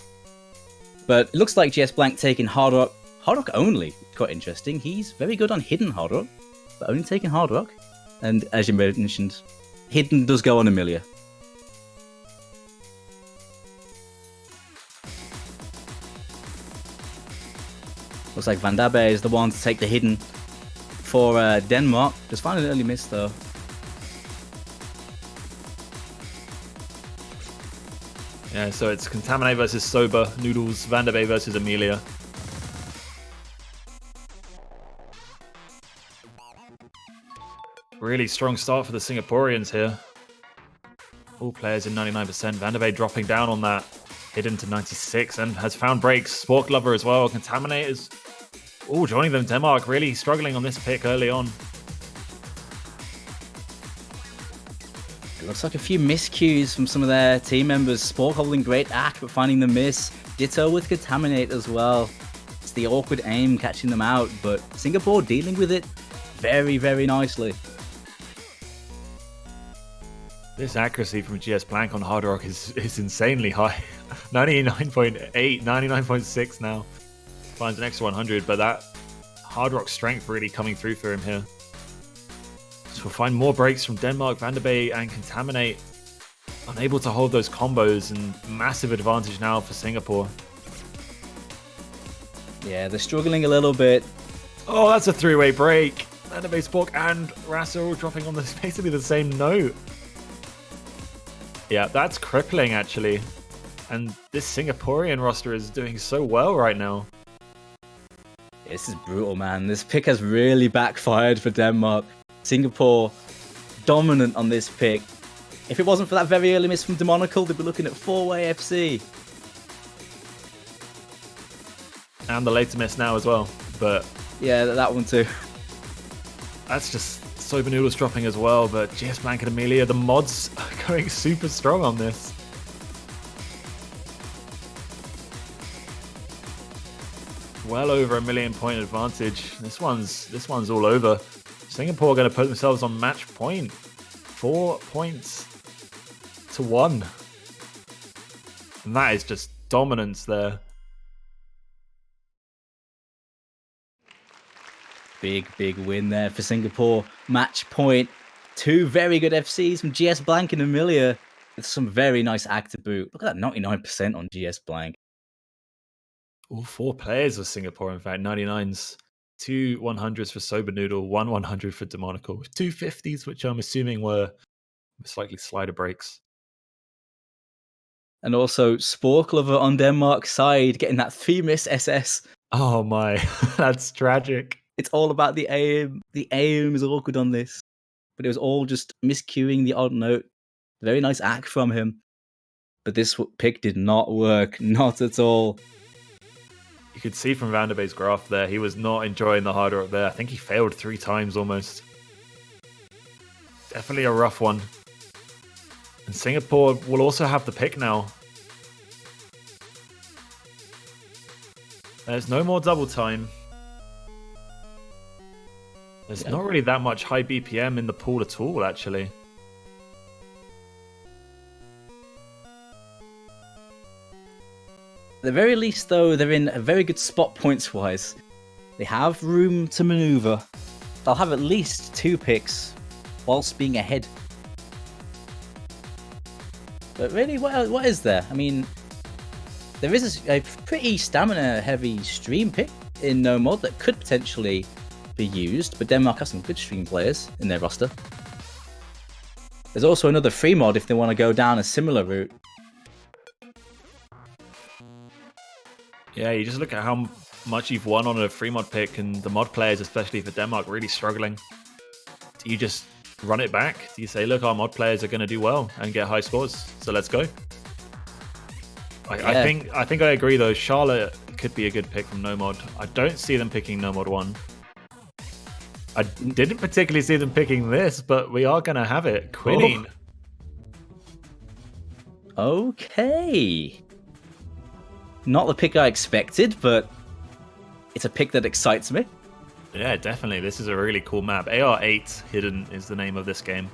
B: But it looks like GS Blank taking hard rock only. Quite interesting. He's very good on hidden hard rock, but only taking hard rock. And as you mentioned, hidden does go on Amelia. Looks like Van Dabe is the one to take the hidden for Denmark. Just find an early miss though.
A: Yeah, so it's Contaminate versus Sober, Noodles, Van der Bay versus Amelia. Really strong start for the Singaporeans here. All players in 99%. Van der Bay dropping down on that. Hidden to 96 and has found breaks. Spork Lover as well. Contaminate is joining them. Denmark really struggling on this pick early on.
B: It looks like a few miscues from some of their team members. Spork holding great act, but finding the miss. Ditto with Contaminate as well. It's the awkward aim catching them out, but Singapore dealing with it very, very nicely.
A: This accuracy from GS Blank on Hard Rock is insanely high. 99.8, 99.6 now. Finds an extra 100, but that Hard Rock strength really coming through for him here. So we'll find more breaks from Denmark, Van der Bay, and Contaminate. Unable to hold those combos, and massive advantage now for Singapore.
B: Yeah, they're struggling a little bit.
A: Oh, that's a 3-way break. Van der Bay, Spork, and Russell dropping on basically the same note. Yeah, that's crippling actually. And this Singaporean roster is doing so well right now.
B: This is brutal, man. This pick has really backfired for Denmark. Singapore dominant on this pick. If it wasn't for that very early miss from Demonical, they'd be looking at 4-way FC.
A: And the later miss now as well. But
B: yeah, that one too.
A: That's just Sober Noodles dropping as well. But GS Blank and Amelia, the mods are going super strong on this. Well over 1 million point advantage. This one's all over. Singapore going to put themselves on match point. 4 points to 1. And that is just dominance there.
B: Big win there for Singapore. Match point. 2 very good FCs from GS Blank and Amelia with some very nice act to boot. Look at that 99% on GS Blank.
A: All 4 players of Singapore, in fact, 99s. 2 100s for Sober Noodle, 1 100 for Demonical, 2 50s, which I'm assuming were slightly slider breaks.
B: And also Spork Lover on Denmark's side, getting that 3 miss SS.
A: Oh my, that's tragic.
B: It's all about the aim. The aim is awkward on this. But it was all just miscuing the odd note. Very nice act from him. But this pick did not work. Not at all.
A: You could see from Vanderbeek's graph there, he was not enjoying the hard rock there. I think he failed 3 times almost. Definitely a rough one. And Singapore will also have the pick now. There's no more double time. There's not really that much high BPM in the pool at all, actually.
B: At the very least, though, they're in a very good spot points-wise. They have room to maneuver. They'll have at least 2 picks whilst being ahead. But really, what is there? I mean, there is a pretty stamina-heavy stream pick in No Mod that could potentially be used, but Denmark have some good stream players in their roster. There's also another free mod if they want to go down a similar route.
A: Yeah, you just look at how much you've won on a free mod pick, and the mod players, especially for Denmark, really struggling. Do you just run it back? Do you say, look, our mod players are going to do well and get high scores, so let's go? I think I agree though. Charlotte could be a good pick from No Mod. I don't see them picking No Mod 1. I didn't particularly see them picking this, but we are going to have it. Quinine.
B: Oh. Okay. Not the pick I expected, but it's a pick that excites me.
A: Yeah, definitely. This is a really cool map. AR8 Hidden is the name of this game.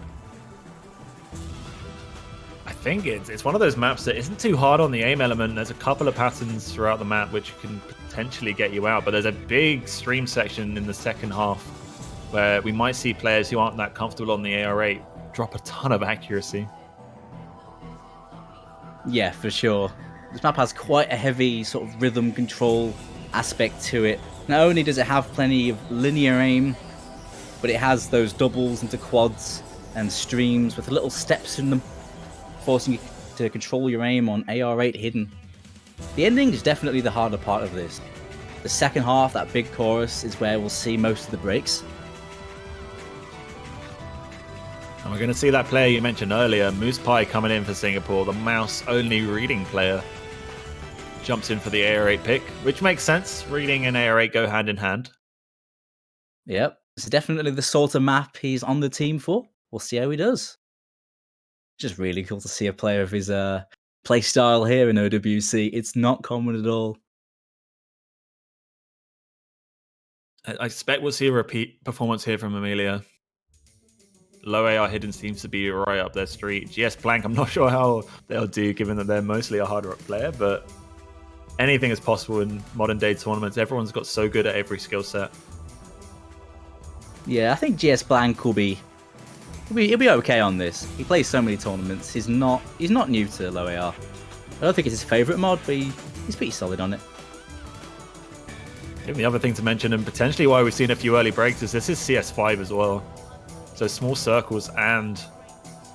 A: I think it's one of those maps that isn't too hard on the aim element. There's a couple of patterns throughout the map which can potentially get you out, but there's a big stream section in the second half where we might see players who aren't that comfortable on the AR8 drop a ton of accuracy.
B: Yeah, for sure. This map has quite a heavy sort of rhythm control aspect to it. Not only does it have plenty of linear aim, but it has those doubles into quads and streams with little steps in them, forcing you to control your aim on AR8 Hidden. The ending is definitely the harder part of this. The second half, that big chorus, is where we'll see most of the breaks.
A: And we're going to see that player you mentioned earlier, Moose Pie, coming in for Singapore, the mouse-only reading player. Jumps in for the AR8 pick, which makes sense. Reading and AR8 go hand in hand.
B: Yep, it's definitely the sort of map he's on the team for. We'll see how he does. Just really cool to see a player of his play style here in OWC. It's not common at all.
A: I expect we'll see a repeat performance here from Amelia. Low AR Hidden seems to be right up their street. GS Blank, I'm not sure how they'll do given that they're mostly a hard rock player, but anything is possible in modern day tournaments. Everyone's got so good at every skill set.
B: Yeah, I think GS Blank he'll be okay on this. He plays so many tournaments. He's not new to low AR. I don't think it's his favourite mod, but he's pretty solid on it.
A: And the other thing to mention, and potentially why we've seen a few early breaks, is this is CS5 as well. So small circles and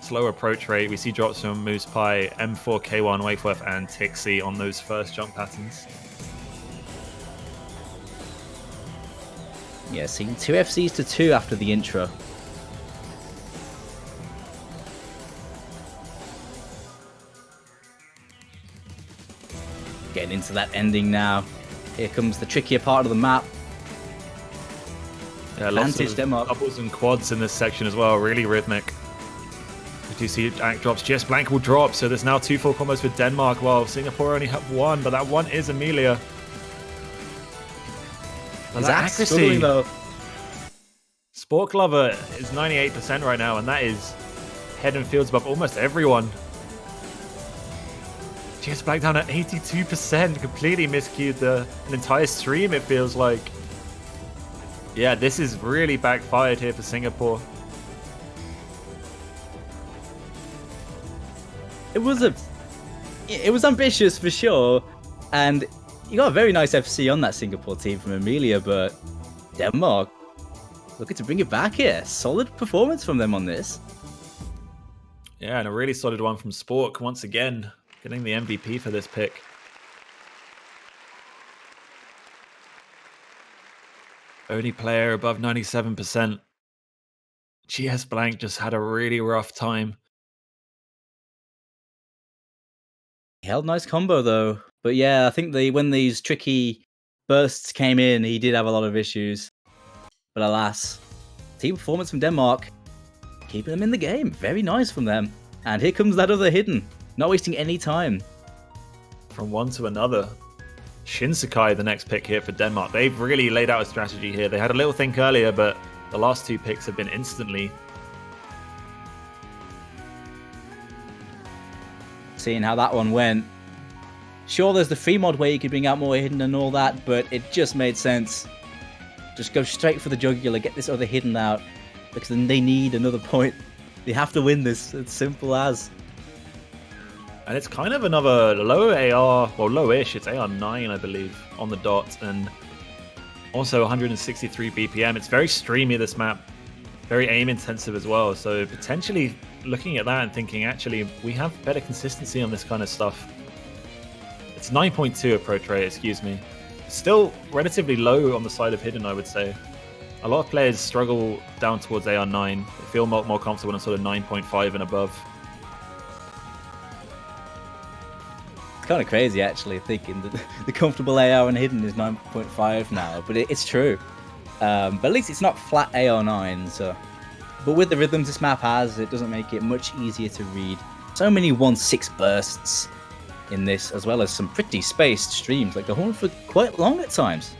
A: slow approach rate. We see drops from Moose Pie, M4, K1, Wakeworth, and Tixie on those first jump patterns.
B: Yeah, seeing 2 FCs to 2 after the intro. Getting into that ending now. Here comes the trickier part of the map.
A: Yeah, lots of
B: Denmark.
A: doubles and quads in this section as well. Really rhythmic. We do see Act drops. GS Blank will drop, so there's now 2 full combos for Denmark, while Singapore only have 1, but that one is Amelia.
B: His axe struggling though.
A: Sport Glover is 98% right now, and that is head and fields above almost everyone. GS Blank down at 82%, completely miscued an entire stream, it feels like. Yeah, this is really backfired here for Singapore.
B: It was ambitious for sure, and you got a very nice FC on that Singapore team from Amelia, but Denmark looking to bring it back here. Solid performance from them on this.
A: Yeah, and a really solid one from Spork once again, getting the MVP for this pick. Only player above 97%. GS Blank just had a really rough time.
B: He held nice combo though. But yeah, I think when these tricky bursts came in, he did have a lot of issues. But alas, team performance from Denmark, keeping them in the game. Very nice from them. And here comes that other hidden, not wasting any time.
A: From one to another. Shinsekai, the next pick here for Denmark. They've really laid out a strategy here. They had a little think earlier, but the last two picks have been instantly.
B: Seeing how that one went. Sure, there's the free mod where you could bring out more hidden and all that, but it just made sense. Just go straight for the jugular, get this other hidden out, because then they need another point. They have to win this. It's simple as.
A: And it's kind of another low AR, well, low-ish. It's AR 9, I believe, on the dot, and also 163 BPM. It's very streamy, this map. Very aim-intensive as well. So potentially looking at that and thinking, actually, we have better consistency on this kind of stuff. It's 9.2 approach rate, excuse me. Still relatively low on the side of hidden, I would say. A lot of players struggle down towards AR 9. They feel more comfortable on sort of 9.5 and above.
B: It's kind of crazy, actually, thinking that the comfortable AR and hidden is 9.5 now, but it's true. But at least it's not flat AR 9, so. But with the rhythms this map has, it doesn't make it much easier to read. So many 1-6 bursts in this, as well as some pretty spaced streams, like the horn for quite long at times.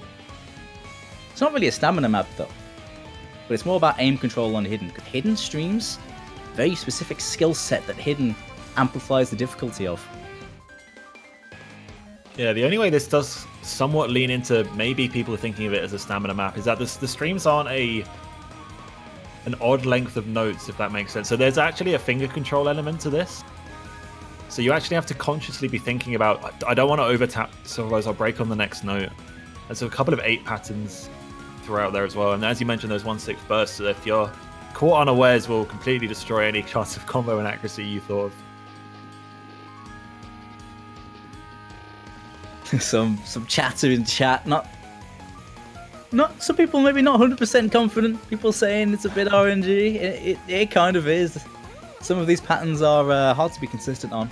B: It's not really a stamina map though, but it's more about aim control on hidden. Because hidden streams, very specific skill set that hidden amplifies the difficulty of.
A: Yeah, the only way this does somewhat lean into maybe people are thinking of it as a stamina map is that the streams aren't an odd length of notes, if that makes sense. So there's actually a finger control element to this. So you actually have to consciously be thinking about, I don't want to over tap, so otherwise I'll break on the next note. There's a couple of 8 patterns throughout there as well. And as you mentioned, those 1-6 bursts, so if you're caught unawares, will completely destroy any chance of combo and accuracy you thought of.
B: some chatter in chat, not some people maybe not 100% confident. People saying it's a bit RNG. It kind of is. Some of these patterns are hard to be consistent on.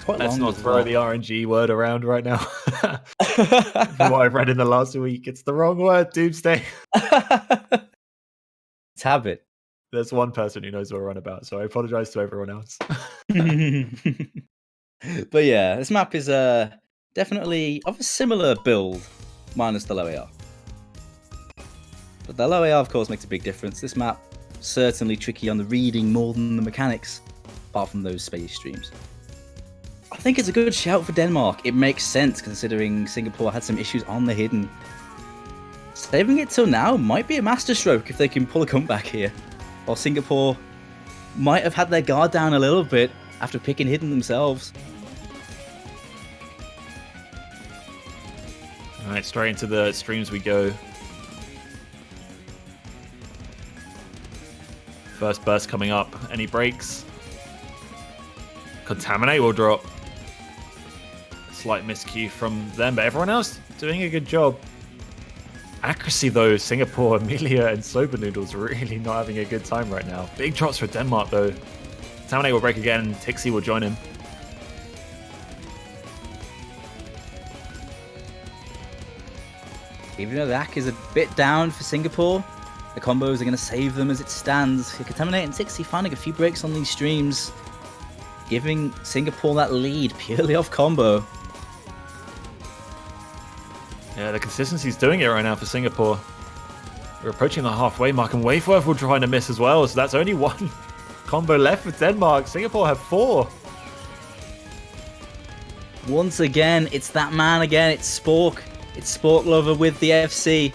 B: Quite
A: Let's
B: long
A: not throw the RNG word around right now. From what I've read in the last week, it's the wrong word, Doomsday.
B: It's habit.
A: There's one person who knows what we're on about, so I apologize to everyone else.
B: But yeah, this map is definitely of a similar build, minus the low AR. But the low AR, of course, makes a big difference. This map, certainly tricky on the reading more than the mechanics, apart from those space streams. I think it's a good shout for Denmark. It makes sense considering Singapore had some issues on the hidden. Saving it till now might be a masterstroke if they can pull a comeback here. While Singapore might have had their guard down a little bit after picking hidden themselves.
A: Alright, straight into the streams we go. First burst coming up. Any breaks? Contaminate will drop. Slight miscue from them, but everyone else doing a good job. Accuracy though, Singapore, Amelia and Soba Noodles really not having a good time right now. Big drops for Denmark though. Contaminate will break again, Tixie will join him.
B: Even though the AC is a bit down for Singapore, the combos are going to save them as it stands. Contaminate and Tixie finding a few breaks on these streams, giving Singapore that lead purely off combo.
A: Yeah, the consistency's doing it right now for Singapore. We're approaching the halfway mark, and Waveworth will try to miss as well, so that's only one combo left for Denmark. Singapore have 4.
B: Once again, it's that man again, it's Spork. It's Spork Lover with the FC.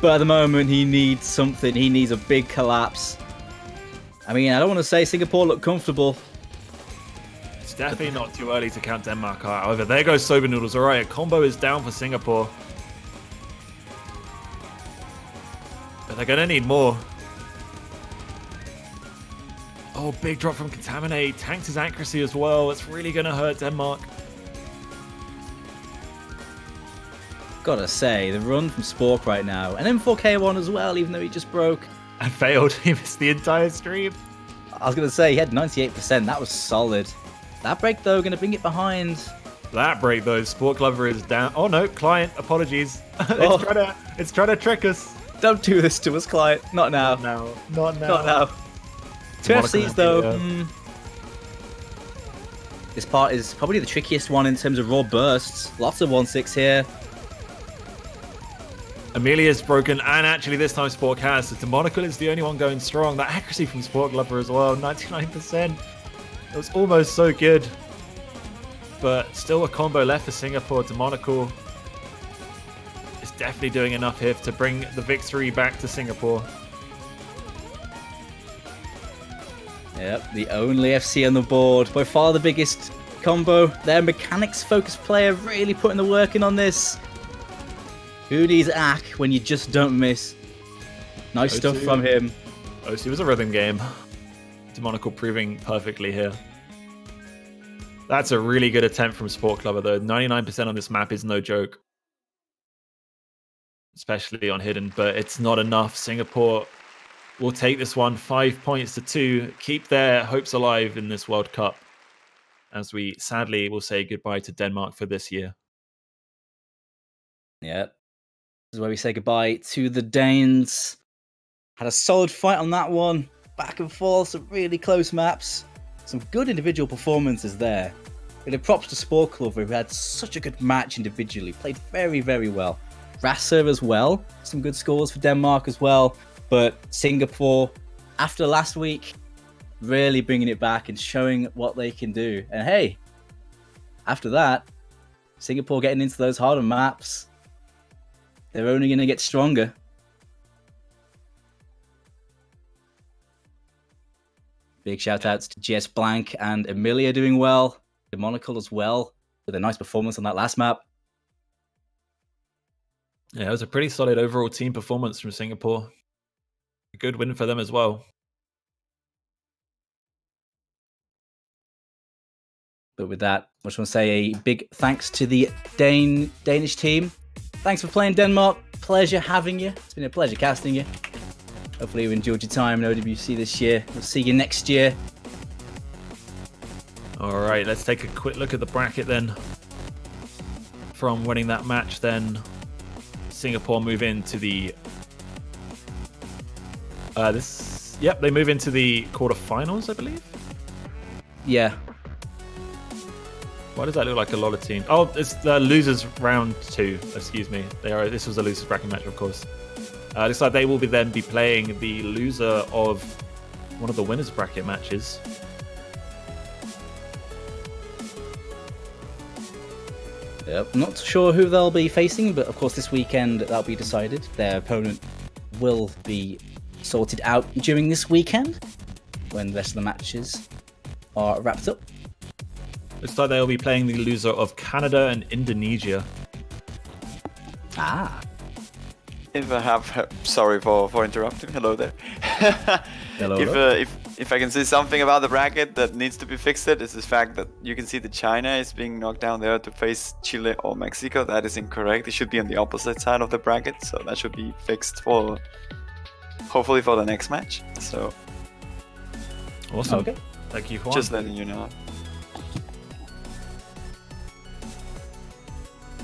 B: But at the moment, he needs something. He needs a big collapse. I mean, I don't want to say Singapore look comfortable.
A: It's definitely not too early to count Denmark out. However, there goes Soba Noodles. All right, a combo is down for Singapore. But they're going to need more. Oh, big drop from Contaminate. Tanked his accuracy as well. It's really going to hurt Denmark.
B: Gotta say, the run from Spork right now. And M4K1 as well, even though he just broke.
A: And failed. He missed the entire stream.
B: I was going to say, he had 98%. That was solid. That break, though, going to bring it behind
A: That break though, Sport Glover is down. Oh no, client, apologies.
B: Oh.
A: It's trying to trick us.
B: Don't do this to us, client. Not now.
A: Not now.
B: Not now. Two
A: Monaco
B: FCs though.
A: yeah.
B: This part is probably the trickiest one in terms of raw bursts. Lots of 1-6 here.
A: Amelia's broken, and actually this time Sport has. So Monaco is the only one going strong. That accuracy from Sport Glover as well, 99%. It was almost so good. But still a combo left for Singapore. Monaco is definitely doing enough here to bring the victory back to Singapore.
B: Yep, the only FC on the board. By far the biggest combo. Their mechanics-focused player really putting the work in on this. Who needs Ack when you just don't miss? Nice stuff from him.
A: OC was a rhythm game. Monaco proving perfectly here. That's a really good attempt from Sport Clubber though. 99% on this map is no joke. Especially on hidden, but it's not enough. Singapore will take this one 5 points to 2. Keep their hopes alive in this World Cup. As we sadly will say goodbye to Denmark for this year.
B: Yep. This is where we say goodbye to the Danes. Had a solid fight on that one. Back and forth, some really close maps. Some good individual performances there. Really props to Sport Club, who had such a good match individually. Played very, very well. Rasser as well. Some good scores for Denmark as well. But Singapore, after last week, really bringing it back and showing what they can do. And hey, after that, Singapore getting into those harder maps, they're only going to get stronger. Big shout outs to Jess Blank and Emilia doing well. The Monocle as well, with a nice performance on that last map.
A: Yeah, it was a pretty solid overall team performance from Singapore. A good win for them as well.
B: But with that, I just want to say a big thanks to the Danish team. Thanks for playing Denmark. Pleasure having you. It's been a pleasure casting you. Hopefully you enjoyed your time in OWC this year. We'll see you next year.
A: All right, let's take a quick look at the bracket then. From winning that match, then Singapore move into the... they move into the quarterfinals, I believe.
B: Yeah.
A: Why does that look like a lot of teams? Oh, it's the losers round 2. Excuse me. This was a losers bracket match, of course. Looks like they will be playing the loser of one of the winners bracket matches.
B: Yep. I'm not sure who they'll be facing, but of course this weekend that'll be decided. Their opponent will be sorted out during this weekend when the rest of the matches are wrapped up.
A: Looks like they'll be playing the loser of Canada and Indonesia.
B: Ah.
C: If I have, sorry for interrupting. Hello there.
B: Hello.
C: If I can say something about the bracket that needs to be fixed, is the fact that you can see that China is being knocked down there to face Chile or Mexico. That is incorrect. It should be on the opposite side of the bracket, so that should be fixed for hopefully for the next match. So
A: Awesome.
B: Okay.
A: Thank you, Juan.
C: just letting you know.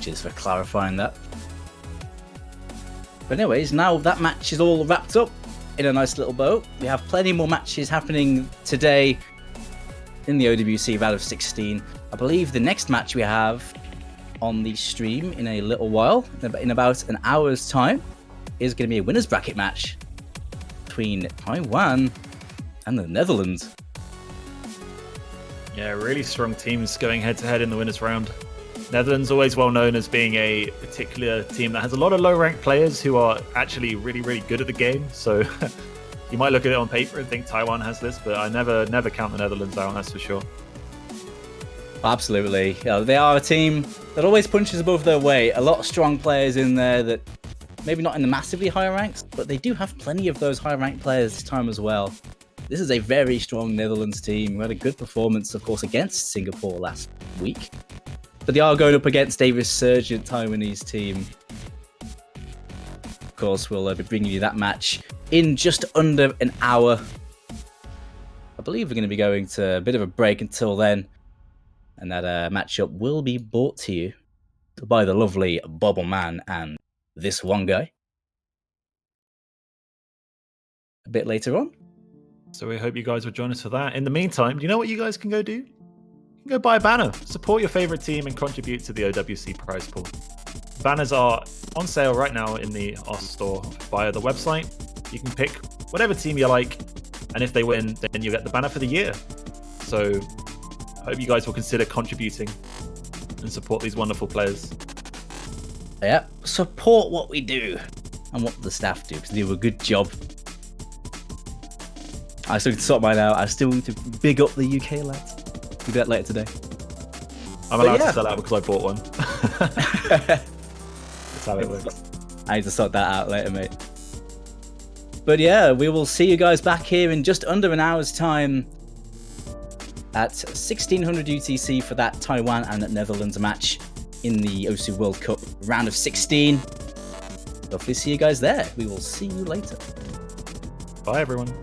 B: Cheers for clarifying that. But anyways, now that match is all wrapped up in a nice little bow. We have plenty more matches happening today in the OWC round of 16. I believe the next match we have on the stream in a little while, in about an hour's time, is going to be a winners bracket match between Taiwan and the Netherlands.
A: Yeah, really strong teams going head-to-head in the winners round. Netherlands always well known as being a particular team that has a lot of low-ranked players who are actually really, really good at the game. So you might look at it on paper and think Taiwan has this, but I never count the Netherlands out, that's for sure.
B: Absolutely. They are a team that always punches above their weight. A lot of strong players in there that maybe not in the massively high ranks, but they do have plenty of those high-ranked players this time as well. This is a very strong Netherlands team who had a good performance, of course, against Singapore last week. But they are going up against a resurgent Taiwanese team. Of course, we'll be bringing you that match in just under an hour. I believe we're going to be going to a bit of a break until then. And that matchup will be brought to you by the lovely Bubble Man and this one guy a bit later on.
A: So we hope you guys will join us for that. In the meantime, do you know what you guys can go do? You can go buy a banner, support your favorite team, and contribute to the OWC prize pool. Banners are on sale right now in the OS store via the website. You can pick whatever team you like, and if they win, then you get the banner for the year. So I hope you guys will consider contributing and support these wonderful players.
B: Yeah, support what we do and what the staff do, because they do a good job. I still need to sort mine out. I still need to big up the UK lads. We'll do that later today.
A: I'm allowed to sell out because I bought one. That's how it works.
B: I need to sort that out later, mate. But yeah, we will see you guys back here in just under an hour's time at 1600 UTC for that Taiwan and Netherlands match in the OC World Cup round of 16. Hopefully see you guys there. We will see you later.
A: Bye, everyone.